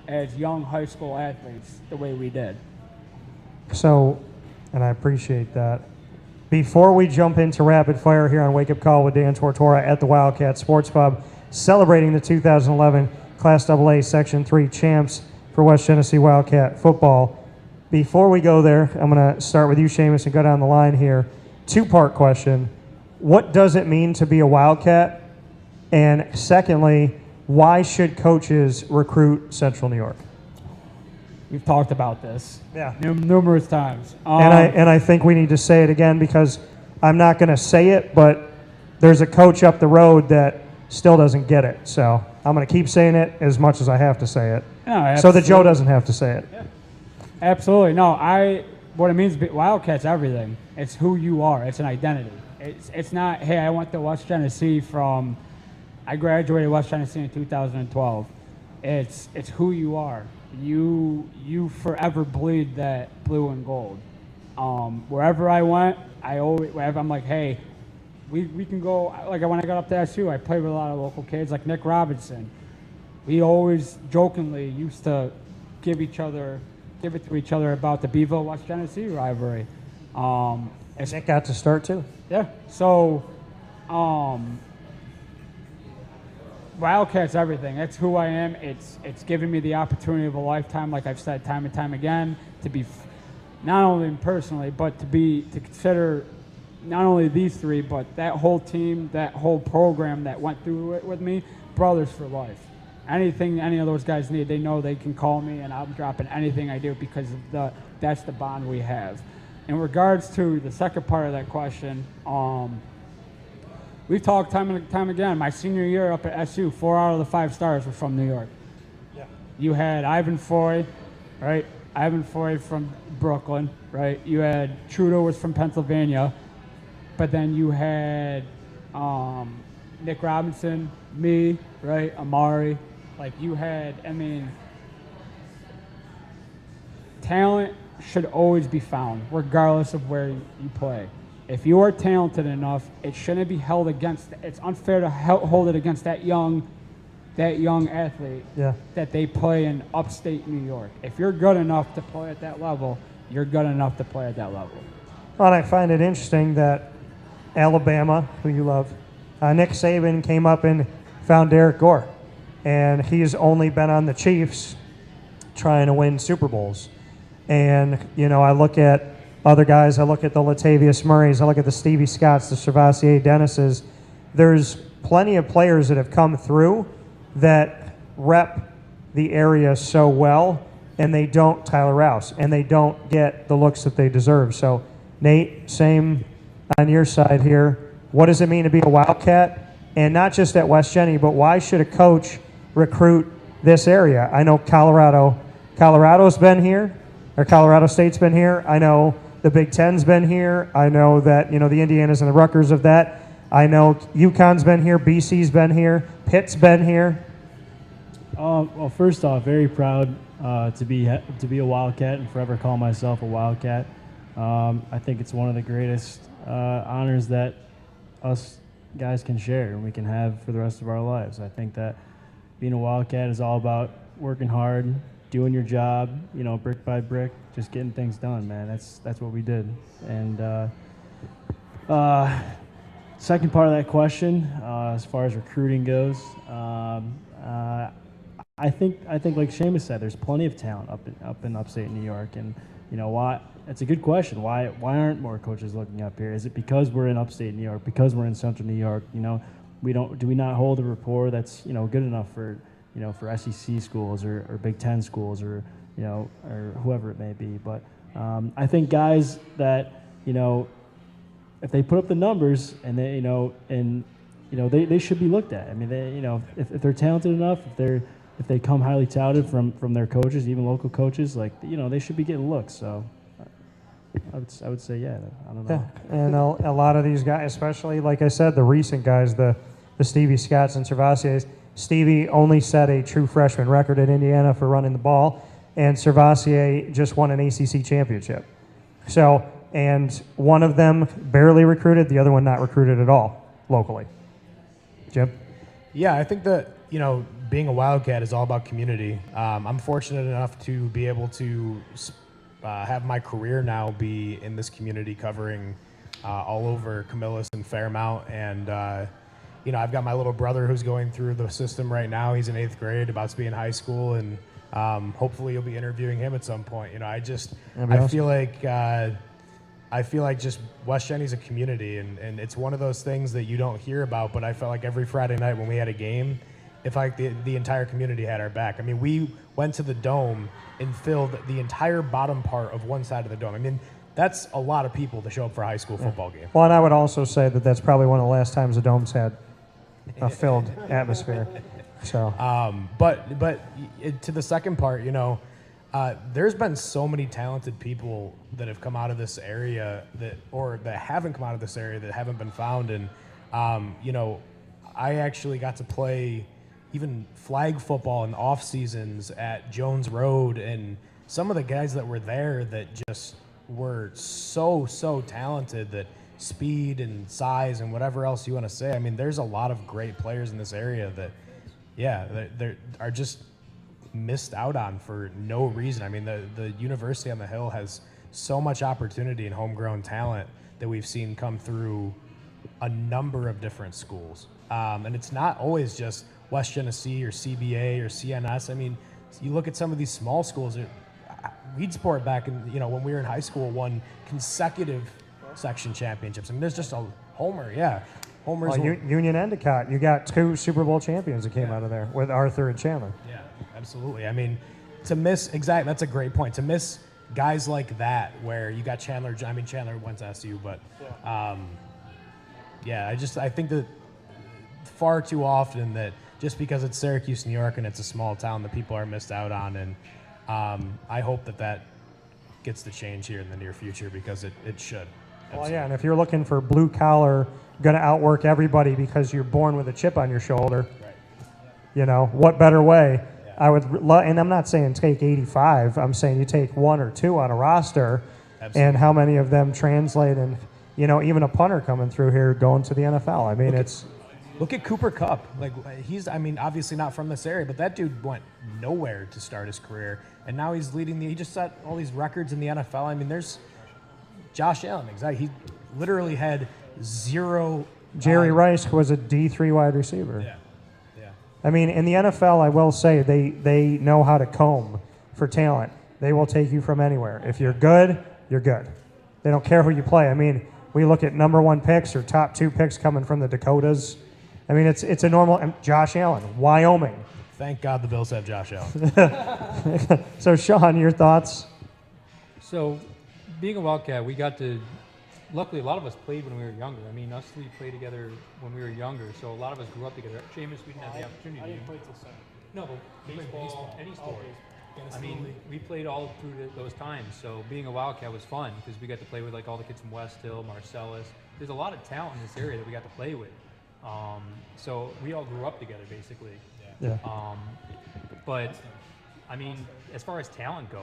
as young high school athletes the way we did. So, and I appreciate that. Before we jump into rapid fire here on Wake Up Call with Dan Tortora at the Wildcat Sports Pub, celebrating the 2011 Class AA Section 3 champs for West Genesee Wildcat football. Before we go there, I'm going to start with you, Seamus, and go down the line here. Two-part question. What does it mean to be a Wildcat? And secondly, why should coaches recruit Central New York? We've talked about this numerous times. And I think we need to say it again because I'm not going to say it, but there's a coach up the road that still doesn't get it. So I'm going to keep saying it as much as I have to say it. No, so that Joe doesn't have to say it. Yeah. Absolutely. No, what it means to be Wildcat's everything. It's who you are. It's an identity. It's not, hey, I went to West Genesee I graduated West Genesee in 2012. It's who you are. You forever bleed that blue and gold. Wherever I went, I'm like, hey, we can go. Like when I got up to SU, I played with a lot of local kids like Nick Robinson. We always jokingly used to give it to each other about the Beeville West Genesee rivalry. Nick got to start too. Yeah. So, Wildcat's everything. That's who I am. It's given me the opportunity of a lifetime, like I've said time and time again, to be not only personally, but to consider not only these three, but that whole team, that whole program that went through it with me, brothers for life. Anything any of those guys need, they know they can call me, and I'm dropping anything I do because that's the bond we have. In regards to the second part of that question, we've talked time and time again. My senior year up at SU, 4 out of the 5 stars were from New York. Yeah. You had Ivan Foy, right? Ivan Foy from Brooklyn, right? You had Trudeau was from Pennsylvania, but then you had Nick Robinson, me, right? Amari. Like you had, talent should always be found, regardless of where you play. If you are talented enough, it shouldn't be held against. It's unfair to hold it against that young athlete that they play in upstate New York. If you're good enough to play at that level, you're good enough to play at that level. Well, and I find it interesting that Alabama, who you love, Nick Saban came up and found Derek Gore, and he's only been on the Chiefs trying to win Super Bowls. And, I look at other guys, I look at the Latavius Murrays, I look at the Stevie Scotts, the Travassier Dennises. There's plenty of players that have come through that rep the area so well, and they don't Tyler Rouse, and they don't get the looks that they deserve. So, Nate, same on your side here. What does it mean to be a Wildcat? And not just at West Genny, but why should a coach recruit this area? I know Colorado's been here, or Colorado State's been here. I know the Big Ten's been here. I know that, the Indianas and the Rutgers of that. I know UConn's been here. BC's been here. Pitt's been here. Well, first off, very proud to be a Wildcat and forever call myself a Wildcat. I think it's one of the greatest honors that us guys can share and we can have for the rest of our lives. I think that being a Wildcat is all about working hard, doing your job, brick by brick, just getting things done, man. That's what we did. And second part of that question, as far as recruiting goes, I think like Seamus said, there's plenty of talent up in upstate New York, and why? It's a good question. Why aren't more coaches looking up here? Is it because we're in upstate New York? Because we're in Central New York? Do we not hold a rapport that's good enough for for SEC schools or Big Ten schools or or whoever it may be? But I think guys that if they put up the numbers and they they should be looked at. I mean, if they're talented enough, if they come highly touted from their coaches, even local coaches, they should be getting looks. So I would say yeah. I don't know. Yeah, and a lot of these guys, especially like I said, the recent guys, the Stevie Scotts and Cervasiers. Stevie only set a true freshman record at Indiana for running the ball, and Cervasier just won an ACC championship. So, and one of them barely recruited, the other one not recruited at all locally. Jim? Yeah, I think that, being a Wildcat is all about community. I'm fortunate enough to be able to have my career now be in this community covering all over Camillus and Fairmount. And, I've got my little brother who's going through the system right now. He's in 8th grade, about to be in high school, and hopefully you'll be interviewing him at some point. I feel like just West Genny's a community, and it's one of those things that you don't hear about, but I felt like every Friday night when we had a game, it felt like the entire community had our back. I mean, we went to the Dome and filled the entire bottom part of one side of the Dome. I mean, that's a lot of people to show up for a high school football game. Well, and I would also say that that's probably one of the last times the Dome's had a filled atmosphere. So, but to the second part, there's been so many talented people that have come out of this area that haven't come out of this area that haven't been found. And, I actually got to play even flag football in off seasons at Jones Road, and some of the guys that were there that just were so talented, that speed and size and whatever else you want to say. I mean, there's a lot of great players in this area that, they are just missed out on for no reason. I mean, the University on the Hill has so much opportunity and homegrown talent that we've seen come through a number of different schools. And it's not always just West Genesee or CBA or CNS. I mean, you look at some of these small schools. Weedsport back in, when we were in high school, won consecutive section championships. I mean, there's just a Homer, yeah. Homer's Union Endicott, you got 2 Super Bowl champions that came out of there with Arthur and Chandler. Yeah, absolutely. I mean, that's a great point. To miss guys like that, where you got Chandler went to SU, but I think that far too often that just because it's Syracuse, New York, and it's a small town, that people are missed out on. And I hope that gets to change here in the near future, because it should. Well, yeah, and if you're looking for blue collar, going to outwork everybody because you're born with a chip on your shoulder, right. What better way? Yeah. I would and I'm not saying take 85. I'm saying you take 1 or 2 on a roster. Absolutely. And how many of them translate, and even a punter coming through here going to the NFL. I mean, Look at Cooper Kupp. He's obviously not from this area, but that dude went nowhere to start his career, and now he's he just set all these records in the NFL. I mean, there's Josh Allen. Exactly. He literally had 0. Jerry Rice was a D3 wide receiver. Yeah. I mean, in the NFL, I will say they know how to comb for talent. They will take you from anywhere. If you're good, you're good. They don't care who you play. I mean, we look at number 1 picks or top 2 picks coming from the Dakotas. I mean, it's a normal. Josh Allen, Wyoming. Thank God the Bills have Josh Allen. So, Sean, your thoughts? So, being a Wildcat, we got to. Luckily, a lot of us played when we were younger. I mean, us 3 played together when we were younger, so a lot of us grew up together. Seamus, we didn't have the opportunity. I didn't play till 7. No, but baseball, any sport. I mean, we played all through those times. So being a Wildcat was fun because we got to play with all the kids from West Hill, Marcellus. There's a lot of talent in this area that we got to play with. So we all grew up together, basically. Yeah. But, I mean, as far as talent goes,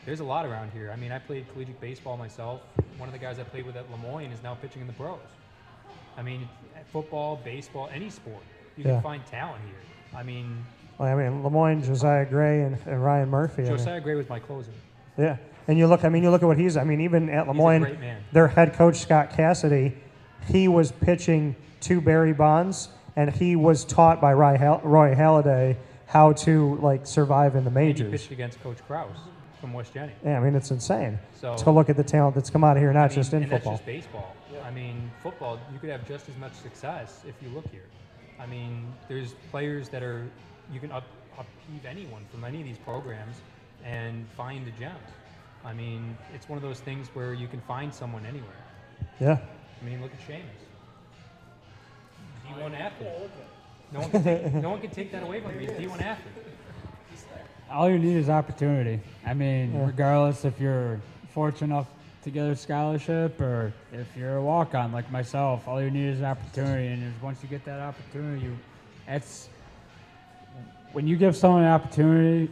there's a lot around here. I mean, I played collegiate baseball myself. One of the guys I played with at Lemoyne is now pitching in the pros. I mean, football, baseball, any sport, you Yeah. can find talent here. I mean, Lemoyne, Josiah Gray, and Ryan Murphy. Josiah Gray was my closer. Yeah, and you look at what he's. I mean, even at He's a Lemoyne, great man. their head coach Scott Cassidy, he was pitching to Barry Bonds, and he was taught by Roy Halladay how to survive in the And he majors. pitched against Coach Krause from West Jenny. Yeah, I mean it's insane So to look at the talent that's come out of here, not I mean, just in and football. That's just baseball. I mean, football, you could have just as much success if you look here. I mean, there's players that are, you can upheave anyone from any of these programs and find the gems. I mean, it's one of those things where you can find someone anywhere. Yeah, I mean, look at Seamus. D1 athlete. No one can take that away from you. He's a D1 athlete. All you need is opportunity. I mean, regardless if you're fortunate enough to get a scholarship or if you're a walk-on like myself, all you need is an opportunity. And once you get that opportunity, when you give someone an opportunity,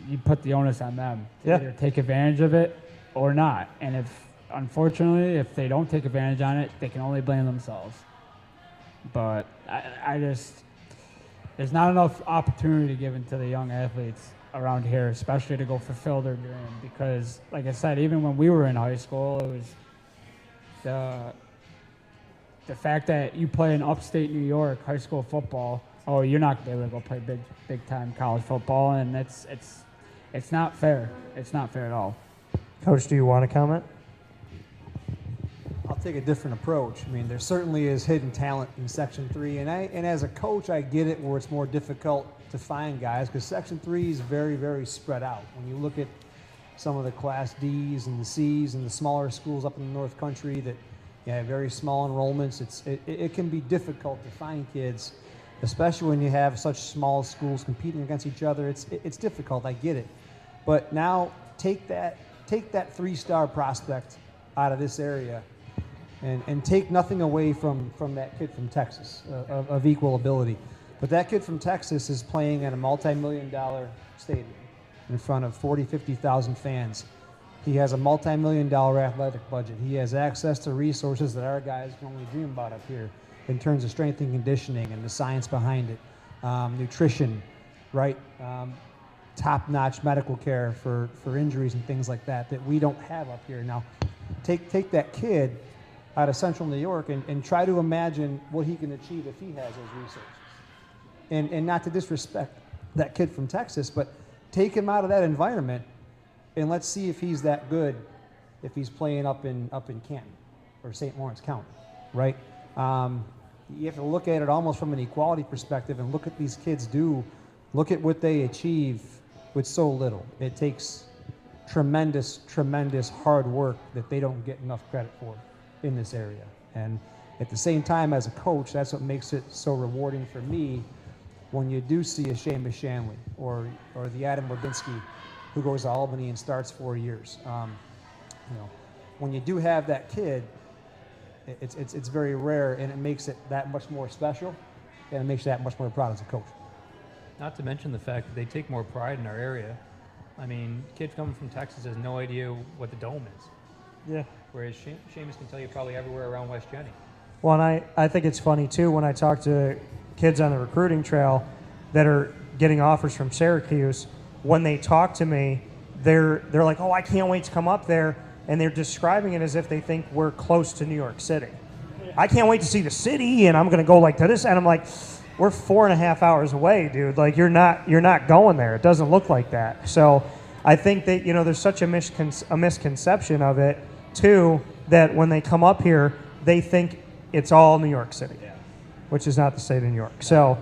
you put the onus on them to either take advantage of it or not. And unfortunately, if they don't take advantage on it, they can only blame themselves. But there's not enough opportunity given to the young athletes around here, especially to go fulfill their dream. Because, like I said, even when we were in high school, it was the fact that you play in upstate New York high school football. Oh, you're not gonna be able to go play big time college football, and it's not fair. It's not fair at all. Coach, do you want to comment? I'll take a different approach. I mean, there certainly is hidden talent in Section 3, and as a coach, I get it where it's more difficult to find guys because Section 3 is very, very spread out. When you look at some of the Class Ds and the Cs and the smaller schools up in the North Country that have very small enrollments, it can be difficult to find kids, especially when you have such small schools competing against each other. It's difficult. I get it, but now take that 3-star prospect out of this area. And take nothing away from that kid from Texas of equal ability. But that kid from Texas is playing in a multi-million-dollar stadium in front of 40,000, 50,000 fans. He has a multi-million-dollar athletic budget. He has access to resources that our guys can only dream about up here in terms of strength and conditioning and the science behind it, nutrition, right? Top-notch medical care for injuries and things like that we don't have up here. Now, take that kid out of central New York and try to imagine what he can achieve if he has those resources. And not to disrespect that kid from Texas, but take him out of that environment and let's see if he's that good if he's playing up in Canton or St. Lawrence County, right? You have to look at it almost from an equality perspective and look at these kids look at what they achieve with so little. It takes tremendous, tremendous hard work that they don't get enough credit for in this area. And at the same time, as a coach, that's what makes it so rewarding for me when you do see a Seamus Shanley or the Adam Babinski who goes to Albany and starts 4 years. When you do have that kid, it's very rare, and it makes it that much more special, and it makes you that much more proud as a coach. Not to mention the fact that they take more pride in our area. I mean, kid coming from Texas has no idea what the Dome is. Yeah. Whereas Seamus can tell you probably everywhere around West Jenny. Well, and I think it's funny, too, when I talk to kids on the recruiting trail that are getting offers from Syracuse, when they talk to me, they're like, oh, I can't wait to come up there, and they're describing it as if they think we're close to New York City. I can't wait to see the city, and I'm going to go to this, and I'm like, we're 4.5 hours away, dude. Like, you're not going there. It doesn't look like that. So I think that, there's such a misconception of it, too, that when they come up here, they think it's all New York City, which is not the state of New York. So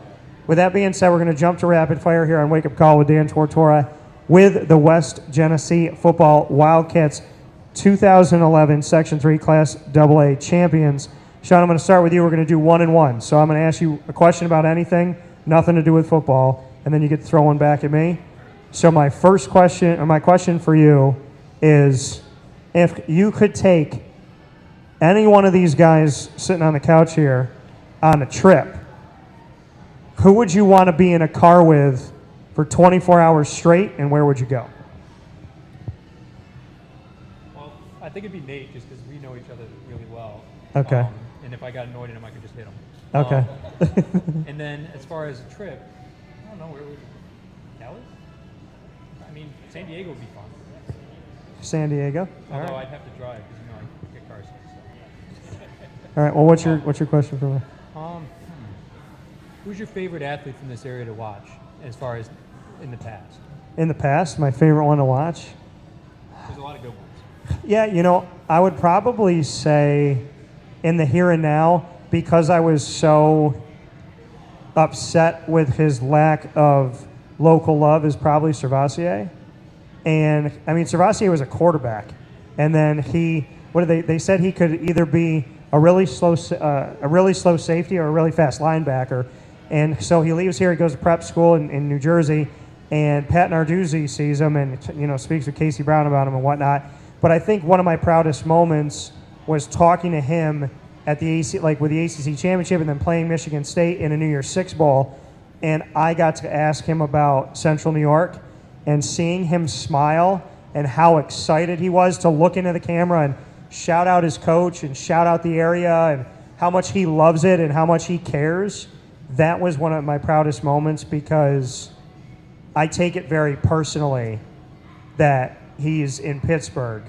with that being said, we're going to jump to rapid fire here on Wake Up Call with Dan Tortora with the West Genesee football Wildcats 2011 Section 3 Class AA champions. Sean, I'm going to start with you. We're going to do 1-1. So I'm going to ask you a question about anything, nothing to do with football, and then you get to throw one back at me. So my question for you is, if you could take any one of these guys sitting on the couch here on a trip, who would you want to be in a car with for 24 hours straight, and where would you go? Well, I think it'd be Nate, just because we know each other really well. Okay. And if I got annoyed at him, I could just hit him. Okay. And then as far as a trip, I don't know, where would Dallas? I mean, San Diego would be fun. San Diego. All Although right. I'd have to drive because I get car sick. All right. Well, what's your question for me? Who's your favorite athlete from this area to watch, as far as in the past? In the past, my favorite one to watch. There's a lot of good ones. Yeah, I would probably say in the here and now, because I was so upset with his lack of local love, is probably Servassier. And I mean, Servassier was a quarterback, and then they said he could either be a really slow safety or a really fast linebacker. And so he leaves here, he goes to prep school in New Jersey, and Pat Narduzzi sees him and speaks with Casey Brown about him and whatnot. But I think one of my proudest moments was talking to him at the with the ACC championship, and then playing Michigan State in a New Year's Six bowl. And I got to ask him about Central New York, and seeing him smile and how excited he was to look into the camera and shout out his coach and shout out the area and how much he loves it and how much he cares. That was one of my proudest moments, because I take it very personally that he's in Pittsburgh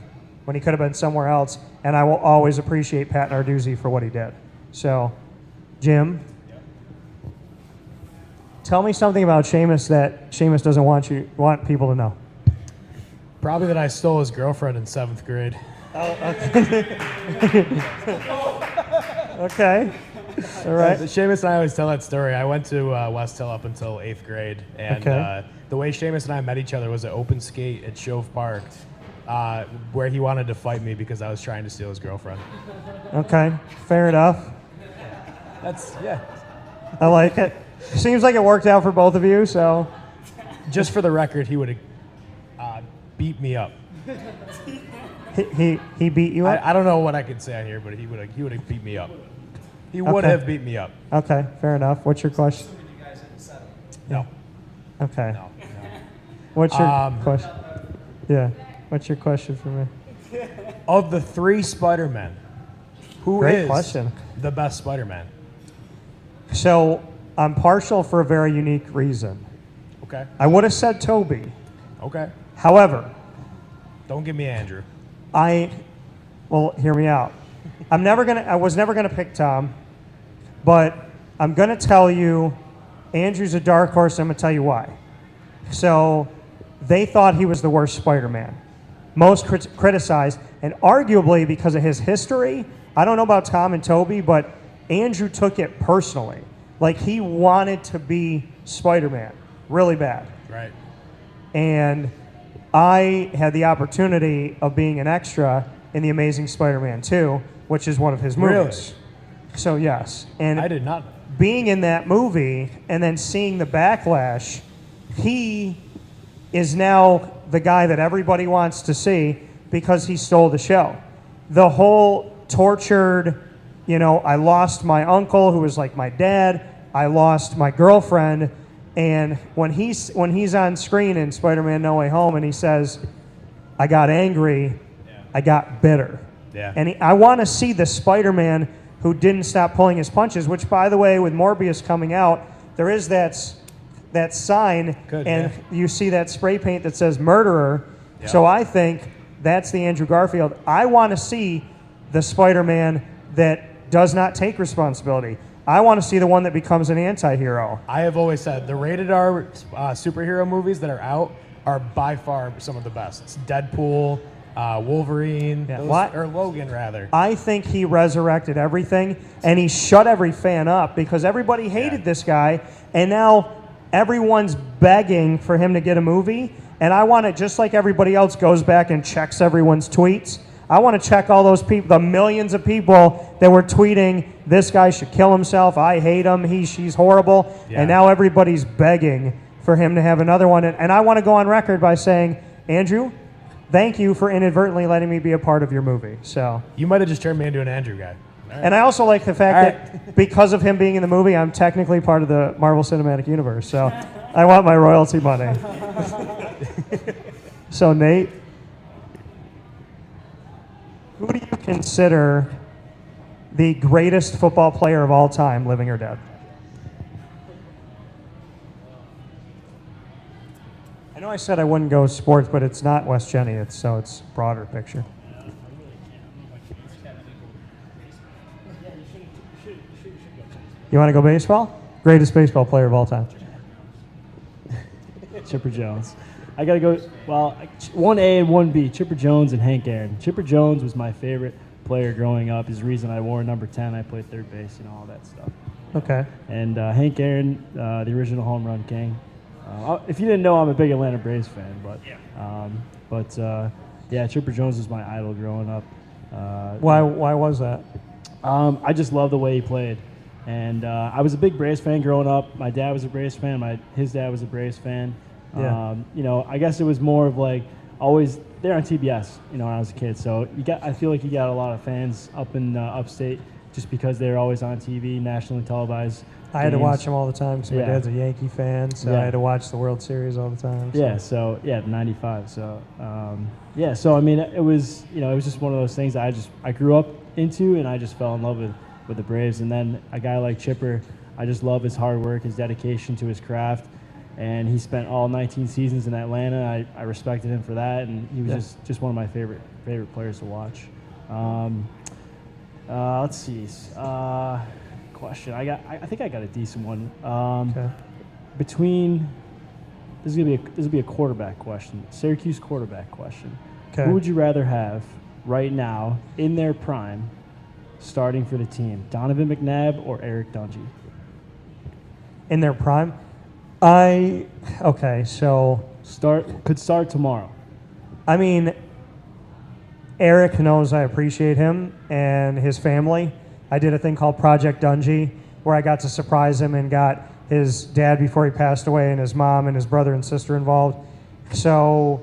when he could have been somewhere else, and I will always appreciate Pat Narduzzi for what he did. So, Jim, tell me something about Seamus that Seamus doesn't want people to know. Probably that I stole his girlfriend in 7th grade. Oh, okay. All right. Seamus and I always tell that story. I went to West Hill up until 8th grade, and Okay. The way Seamus and I met each other was at open skate at Shove Park, where he wanted to fight me because I was trying to steal his girlfriend. Okay, fair enough. Yeah. I like it. Seems like it worked out for both of you, so. Just for the record, he would have beat me up. He beat you up? I don't know what I could say on here, but he would have beat me up. He would have beat me up. Okay, fair enough. What's your question? You guys in the settle. No. Okay. No. What's your question? Yeah. What's your question for me? Of the 3 Spider-Men, who Great is question. the best Spider-Man? So, I'm partial for a very unique reason. Okay. I would have said Toby. Okay. However, Don't give me Andrew. well, hear me out. I was never gonna pick Tom, but I'm gonna tell you, Andrew's a dark horse, and I'm gonna tell you why. So, they thought he was the worst Spider-Man, most criticized, and arguably because of his history. I don't know about Tom and Toby, but Andrew took it personally. Like, he wanted to be Spider-Man really bad. Right. And I had the opportunity of being an extra in The Amazing Spider-Man 2, which is one of his movies. Really? So, yes. And I did not. being in that movie and then seeing the backlash, he is now the guy that everybody wants to see because he stole the show. The whole tortured, I lost my uncle who was like my dad, I lost my girlfriend, and when he's on screen in Spider-Man No Way Home and he says, I got angry, I got bitter. Yeah. And I want to see the Spider-Man who didn't stop pulling his punches, which, by the way, with Morbius coming out, there is that sign, you see that spray paint that says murderer. Yeah. So I think that's the Andrew Garfield. I want to see the Spider-Man that does not take responsibility. I want to see the one that becomes an anti-hero. I have always said the rated R superhero movies that are out are by far some of the best. It's Deadpool, Wolverine, or Logan, rather. I think he resurrected everything, and he shut every fan up because everybody hated this guy, and now everyone's begging for him to get a movie, and I want it just like everybody else goes back and checks everyone's tweets. I want to check all those people, the millions of people that were tweeting, this guy should kill himself, I hate him, she's horrible, and now everybody's begging for him to have another one. And I want to go on record by saying, Andrew, thank you for inadvertently letting me be a part of your movie. So you might have just turned me into an Andrew guy. And I also like the fact that because of him being in the movie, I'm technically part of the Marvel Cinematic Universe. So I want my royalty money. So Nate, who do you consider the greatest football player of all time, living or dead? I know I said I wouldn't go sports, but it's not West Jenny, it's broader picture. You want to go baseball? Greatest baseball player of all time. Chipper Jones. I got to go, 1A and 1B, Chipper Jones and Hank Aaron. Chipper Jones was my favorite player growing up. He's the reason I wore number 10. I played third base and all that stuff. Okay. And Hank Aaron, the original home run king. If you didn't know, I'm a big Atlanta Braves fan, but yeah, Chipper Jones was my idol growing up. Why was that? I just love the way he played. And I was a big Braves fan growing up. My dad was a Braves fan. His dad was a Braves fan. Yeah. I guess it was more of like always there on TBS, when I was a kid. So I feel like you got a lot of fans up in upstate just because they're always on TV, nationally televised. I had to watch him all the time because my Yeah. dad's a Yankee fan, so Yeah. I had to watch the World Series all the time. So. Yeah. So 95. So So I mean, it was it was just one of those things I grew up into, and I just fell in love with the Braves. And then a guy like Chipper, I just love his hard work, his dedication to his craft, and he spent all 19 seasons in Atlanta. I respected him for that, and he was just one of my favorite players to watch. Let's see. Question. I think I got a decent one. Okay. This will be a quarterback question. Syracuse quarterback question. Okay. Who would you rather have right now in their prime, starting for the team? Donovan McNabb or Eric Dungey? In their prime? So Could start tomorrow. I mean, Eric knows I appreciate him and his family. I did a thing called Project Dungey where I got to surprise him and got his dad before he passed away and his mom and his brother and sister involved. So,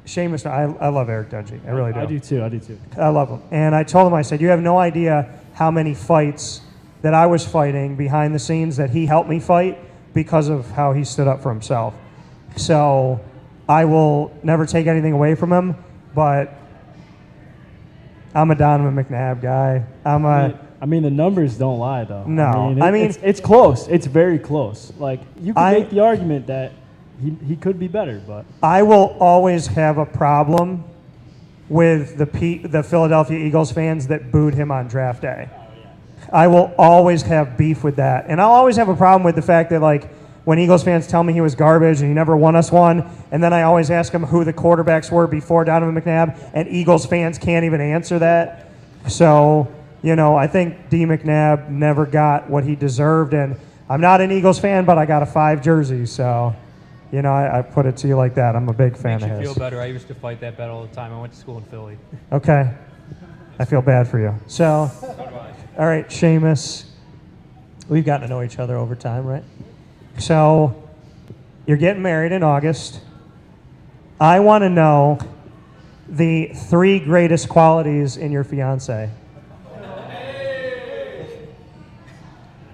Seamus, I love Eric Dungey. I really do. I do too. I love him. And I told him, I said, you have no idea how many fights that I was fighting behind the scenes that he helped me fight because of how he stood up for himself. So I will never take anything away from him, but I'm a Donovan McNabb guy. I mean, the numbers don't lie, though. No. It's close. It's very close. Like, you can make the argument that he could be better, but I will always have a problem with the Philadelphia Eagles fans that booed him on draft day. I will always have beef with that. And I'll always have a problem with the fact that, like, when Eagles fans tell me he was garbage and he never won us one, and then I always ask him who the quarterbacks were before Donovan McNabb, and Eagles fans can't even answer that. So, I think D. McNabb never got what he deserved, and I'm not an Eagles fan, but I got a 5 jersey, so, I put it to you like that. I'm a big fan of his. Makes you feel better. I used to fight that battle all the time. I went to school in Philly. Okay. I feel bad for you. So, all right, Seamus, we've gotten to know each other over time, right? So, you're getting married in August. I want to know the 3 greatest qualities in your fiance.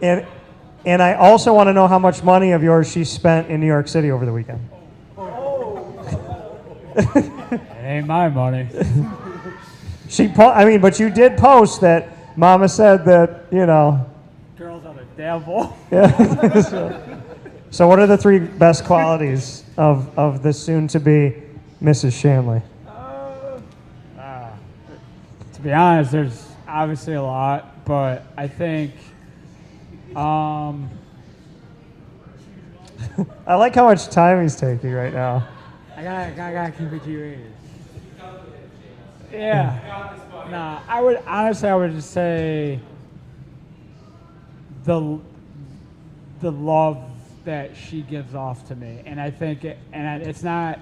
And I also want to know how much money of yours she spent in New York City over the weekend. It ain't my money. But you did post that Mama said that, Girls are the devil. Yeah. So what are the 3 best qualities of the soon-to-be Mrs. Shanley? To be honest, there's obviously a lot, but I think I like how much time he's taking right now. I gotta keep it G-rated. Yeah. Nah, I would just say the love that she gives off to me, and I think it's not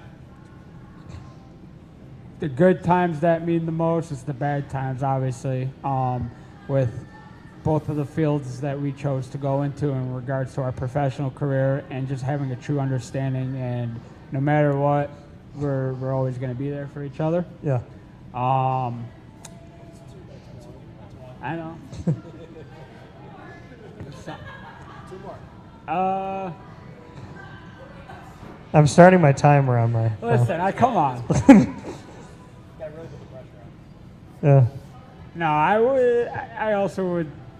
the good times that mean the most. It's the bad times, obviously, with both of the fields that we chose to go into in regards to our professional career, and just having a true understanding, and no matter what, we're always going to be there for each other. Yeah. I know. Two more. I'm starting my timer on my phone. Listen, come on. Got really put the pressure on. Yeah. No,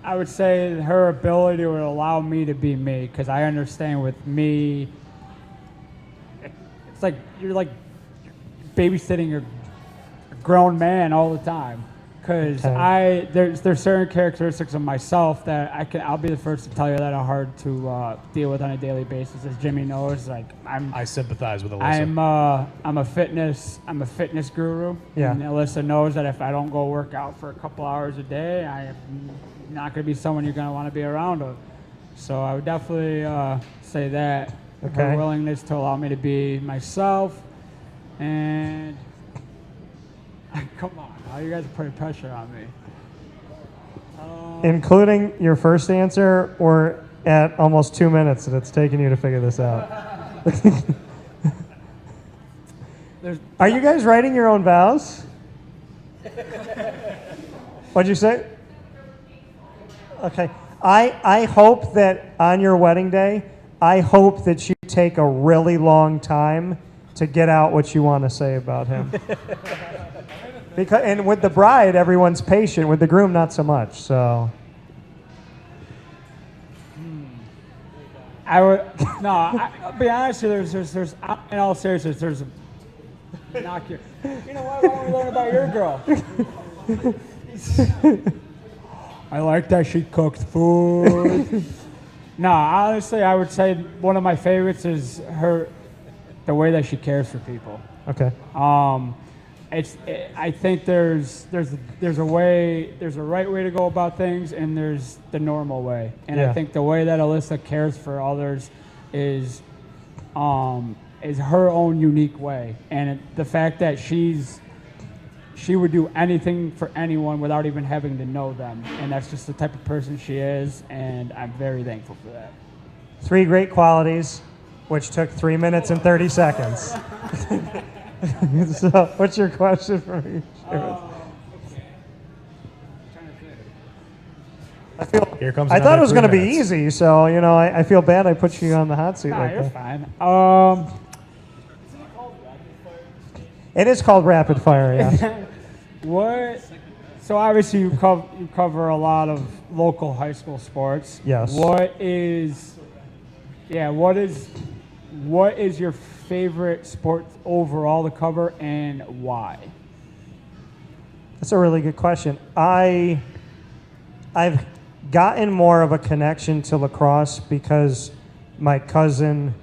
I would say her ability would allow me to be me, because I understand with me, it's like you're like babysitting a grown man all the time. Because Okay. there's certain characteristics of myself that I'll be the first to tell you that are hard to deal with on a daily basis. As Jimmy knows, like I sympathize with Alyssa. I'm a fitness guru. Yeah. And Alyssa knows that if I don't go work out for a couple hours a day, I'm not going to be someone you're going to want to be around. So I would definitely say that. Okay. Her willingness to allow me to be myself. And come on, now you guys are putting pressure on me. Including your first answer, or at almost 2 minutes that it's taken you to figure this out? Are you guys writing your own vows? What'd you say? Okay. I hope that on your wedding day, I hope that you take a really long time to get out what you want to say about him. And with the bride, everyone's patient. With the groom, not so much. So I'll be honest with you. There's in all seriousness, there's a knock your. You know what? Why don't we learn about your girl? I like that she cooked food. No, honestly, I would say one of my favorites is the way that she cares for people. okay. I think there's a right way to go about things, and there's the normal way. And Yeah. I think the way that Alyssa cares for others is her own unique way. And the fact that she would do anything for anyone without even having to know them. And that's just the type of person she is, and I'm very thankful for that. 3 great qualities, which took 3 minutes and 30 seconds. So, what's your question for me? I feel. Here comes I thought another it was 3 going to be minutes. easy, so I feel bad I put you on the hot seat Nah, like you're that. fine. It is called rapid fire, yeah. What? So obviously you cover a lot of local high school sports. Yes. What is your favorite sport overall to cover, and why? That's a really good question. I've gotten more of a connection to lacrosse because my cousin,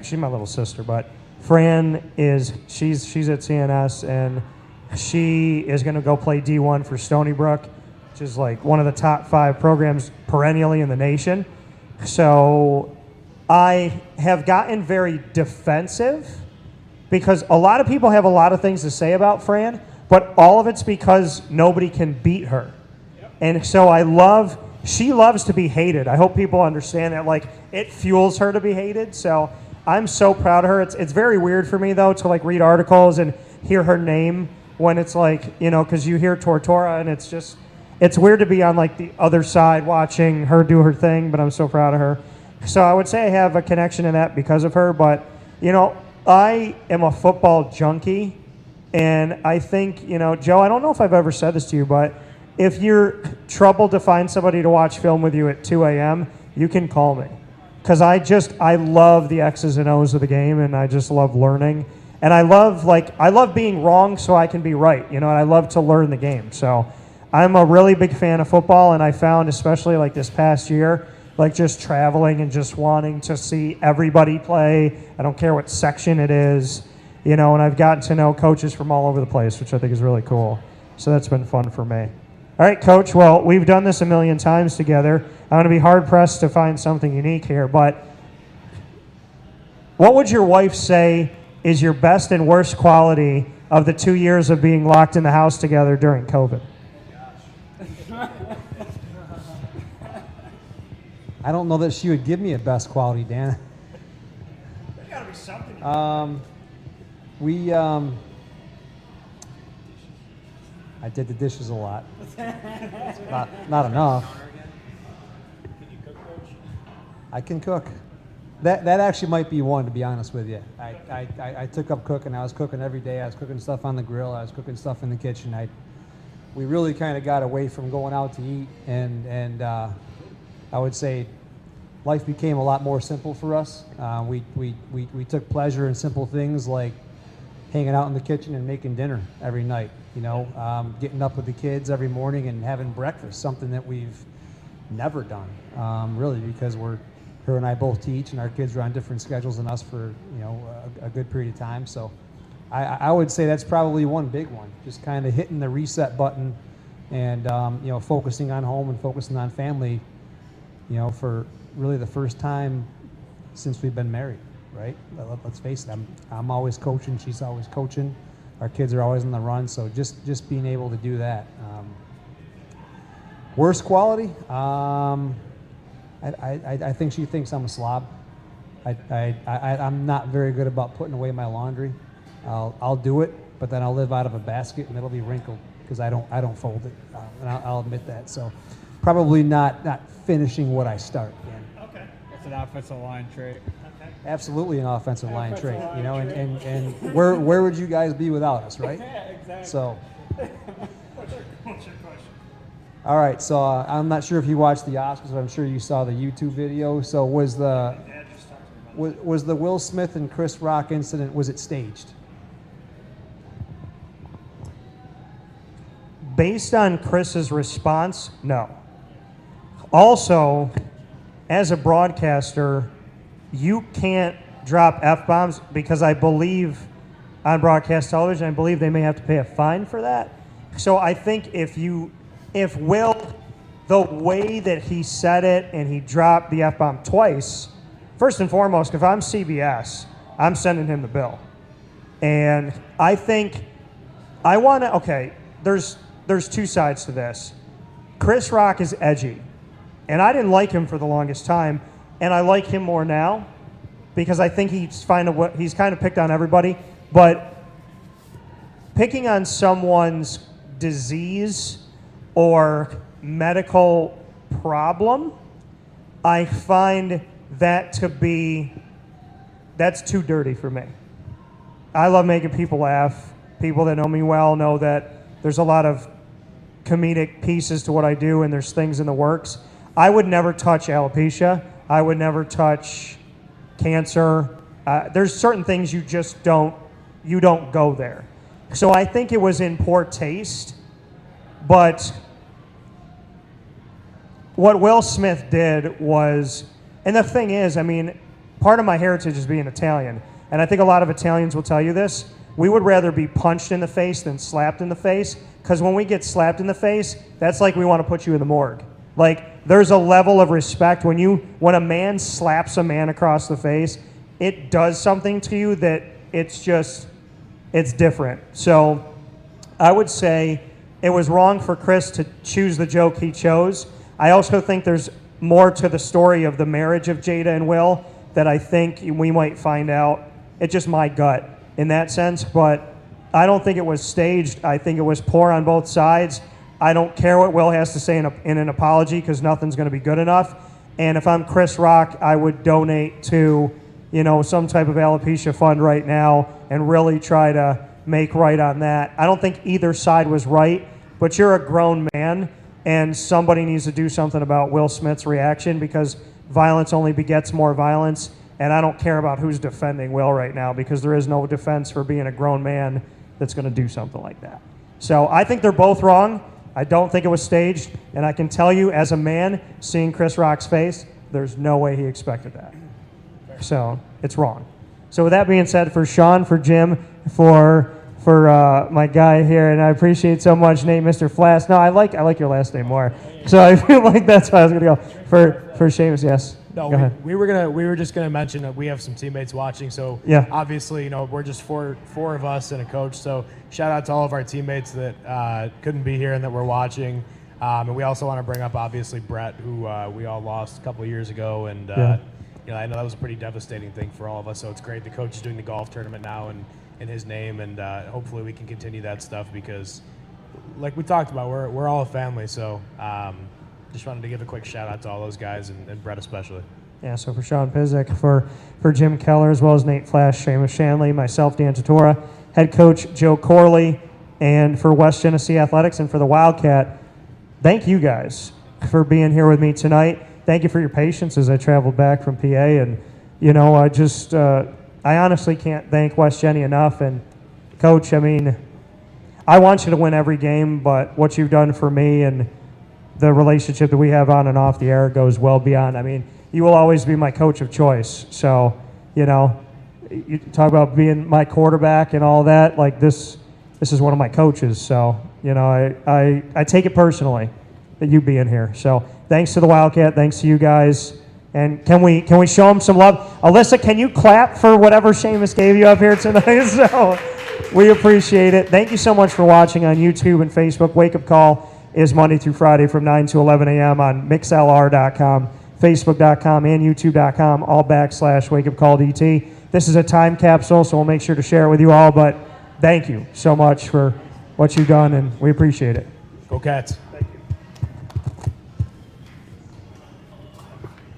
she's my little sister, but Fran she's at CNS, and she is going to go play D1 for Stony Brook, which is like one of the top 5 programs perennially in the nation. So I have gotten very defensive because a lot of people have a lot of things to say about Fran, but all of it's because nobody can beat her. And so she loves to be hated. I hope people understand that, like, it fuels her to be hated. So I'm so proud of her. It's very weird for me, though, to like read articles and hear her name when it's like, because you hear Tortora, and it's weird to be on like the other side watching her do her thing, but I'm so proud of her. So I would say I have a connection in that because of her, but I am a football junkie, and I think, Joe, I don't know if I've ever said this to you, but if you're troubled to find somebody to watch film with you at 2 a.m., you can call me. Because I love the X's and O's of the game, and I just love learning. And I love being wrong so I can be right, and I love to learn the game. So I'm a really big fan of football, and I found, especially like this past year, like just traveling and just wanting to see everybody play. I don't care what section it is, and I've gotten to know coaches from all over the place, which I think is really cool. So that's been fun for me. All right, Coach, well, we've done this a million times together. I'm going to be hard-pressed to find something unique here, but what would your wife say is your best and worst quality of the 2 years of being locked in the house together during COVID? I don't know that she would give me a best quality, Dan. There's got to be something. I did the dishes a lot. Not enough. I can cook. That actually might be one, to be honest with you. I took up cooking. I was cooking every day. I was cooking stuff on the grill. I was cooking stuff in the kitchen. We really kind of got away from going out to eat, and I would say life became a lot more simple for us. We took pleasure in simple things like hanging out in the kitchen and making dinner every night. Getting up with the kids every morning and having breakfast, something that we've never done, really, because her and I both teach, and our kids are on different schedules than us for a good period of time. So I would say that's probably one big one, just kind of hitting the reset button and focusing on home and focusing on family, for really the first time since we've been married, right? Let's face it, I'm always coaching, she's always coaching, our kids are always on the run, so just being able to do that. Worst quality, I think she thinks I'm a slob. I'm not very good about putting away my laundry. I'll do it, but then I'll live out of a basket and it'll be wrinkled because I don't fold it, and I'll admit that. So probably not finishing what I start. Okay. It's an offensive line trait. Okay. Absolutely an offensive line trait. And where would you guys be without us, right? Yeah, exactly. So. What's your question? All right, so I'm not sure if you watched the Oscars, but I'm sure you saw the YouTube video. So was the Will Smith and Chris Rock incident, was it staged? Based on Chris's response, no. Also, as a broadcaster, you can't drop F-bombs because I believe on broadcast television, I believe they may have to pay a fine for that. So I think if Will, the way that he said it and he dropped the F-bomb twice, first and foremost, if I'm CBS, I'm sending him the bill. And I think there's two sides to this. Chris Rock is edgy. And I didn't like him for the longest time, and I like him more now because I think he's kind of picked on everybody. But picking on someone's disease or medical problem, I find that's too dirty for me. I love making people laugh. People that know me well know that there's a lot of comedic pieces to what I do, and there's things in the works. I would never touch alopecia. I would never touch cancer. There's certain things you don't go there. So I think it was in poor taste, but what Will Smith did was, and the thing is, part of my heritage is being Italian, and I think a lot of Italians will tell you this, we would rather be punched in the face than slapped in the face, because when we get slapped in the face, that's like we want to put you in the morgue. Like, there's a level of respect. When a man slaps a man across the face, it does something to you that it's different. So I would say it was wrong for Chris to choose the joke he chose. I also think there's more to the story of the marriage of Jada and Will that I think we might find out. It's just my gut in that sense, but I don't think it was staged. I think it was poor on both sides. I don't care what Will has to say in an apology because nothing's going to be good enough. And if I'm Chris Rock, I would donate to, some type of alopecia fund right now and really try to make right on that. I don't think either side was right, but you're a grown man, and somebody needs to do something about Will Smith's reaction because violence only begets more violence, and I don't care about who's defending Will right now because there is no defense for being a grown man that's going to do something like that. So I think they're both wrong. I don't think it was staged, and I can tell you as a man, seeing Chris Rock's face, there's no way he expected that. So it's wrong. So with that being said, for Sean, for Jim, for my guy here, and I appreciate so much, Nate, Mr. Flass. No, I like your last name more. So I feel like that's why I was going to go. For Seamus, yes. No, go ahead. we were just gonna mention that we have some teammates watching. So yeah, obviously, we're just four of us and a coach. So shout out to all of our teammates that couldn't be here and that were watching. And we also want to bring up obviously Brett, who we all lost a couple of years ago, and I know that was a pretty devastating thing for all of us. So it's great the coach is doing the golf tournament now in his name, and hopefully we can continue that stuff because like we talked about, we're all a family. So just wanted to give a quick shout out to all those guys and Brett especially. Yeah, so for Sean Pizik, for Jim Keller, as well as Nate Flash, Seamus Shanley, myself, Dan Tortora, head coach Joe Corley, and for West Genesee Athletics and for the Wildcat, thank you guys for being here with me tonight. Thank you for your patience as I traveled back from PA. And, you know, I honestly can't thank West Genny enough. And, Coach, I mean, I want you to win every game, but what you've done for me and the relationship that we have on and off the air goes well beyond. I mean, you will always be my coach of choice. So, you know, you talk about being my quarterback and all that. Like, this is one of my coaches. So, you know, I take it personally that you being here. So, thanks to the Wildcat. Thanks to you guys. And can we show them some love? Alyssa, can you clap for whatever Seamus gave you up here tonight? So, we appreciate it. Thank you so much for watching on YouTube and Facebook. Wake Up Call is Monday through Friday from 9 to 11 a.m. on mixlr.com, facebook.com, and youtube.com, all /Wake Up Call DT. This is a time capsule, so we'll make sure to share it with you all. But thank you so much for what you've done, and we appreciate it. Go Cats.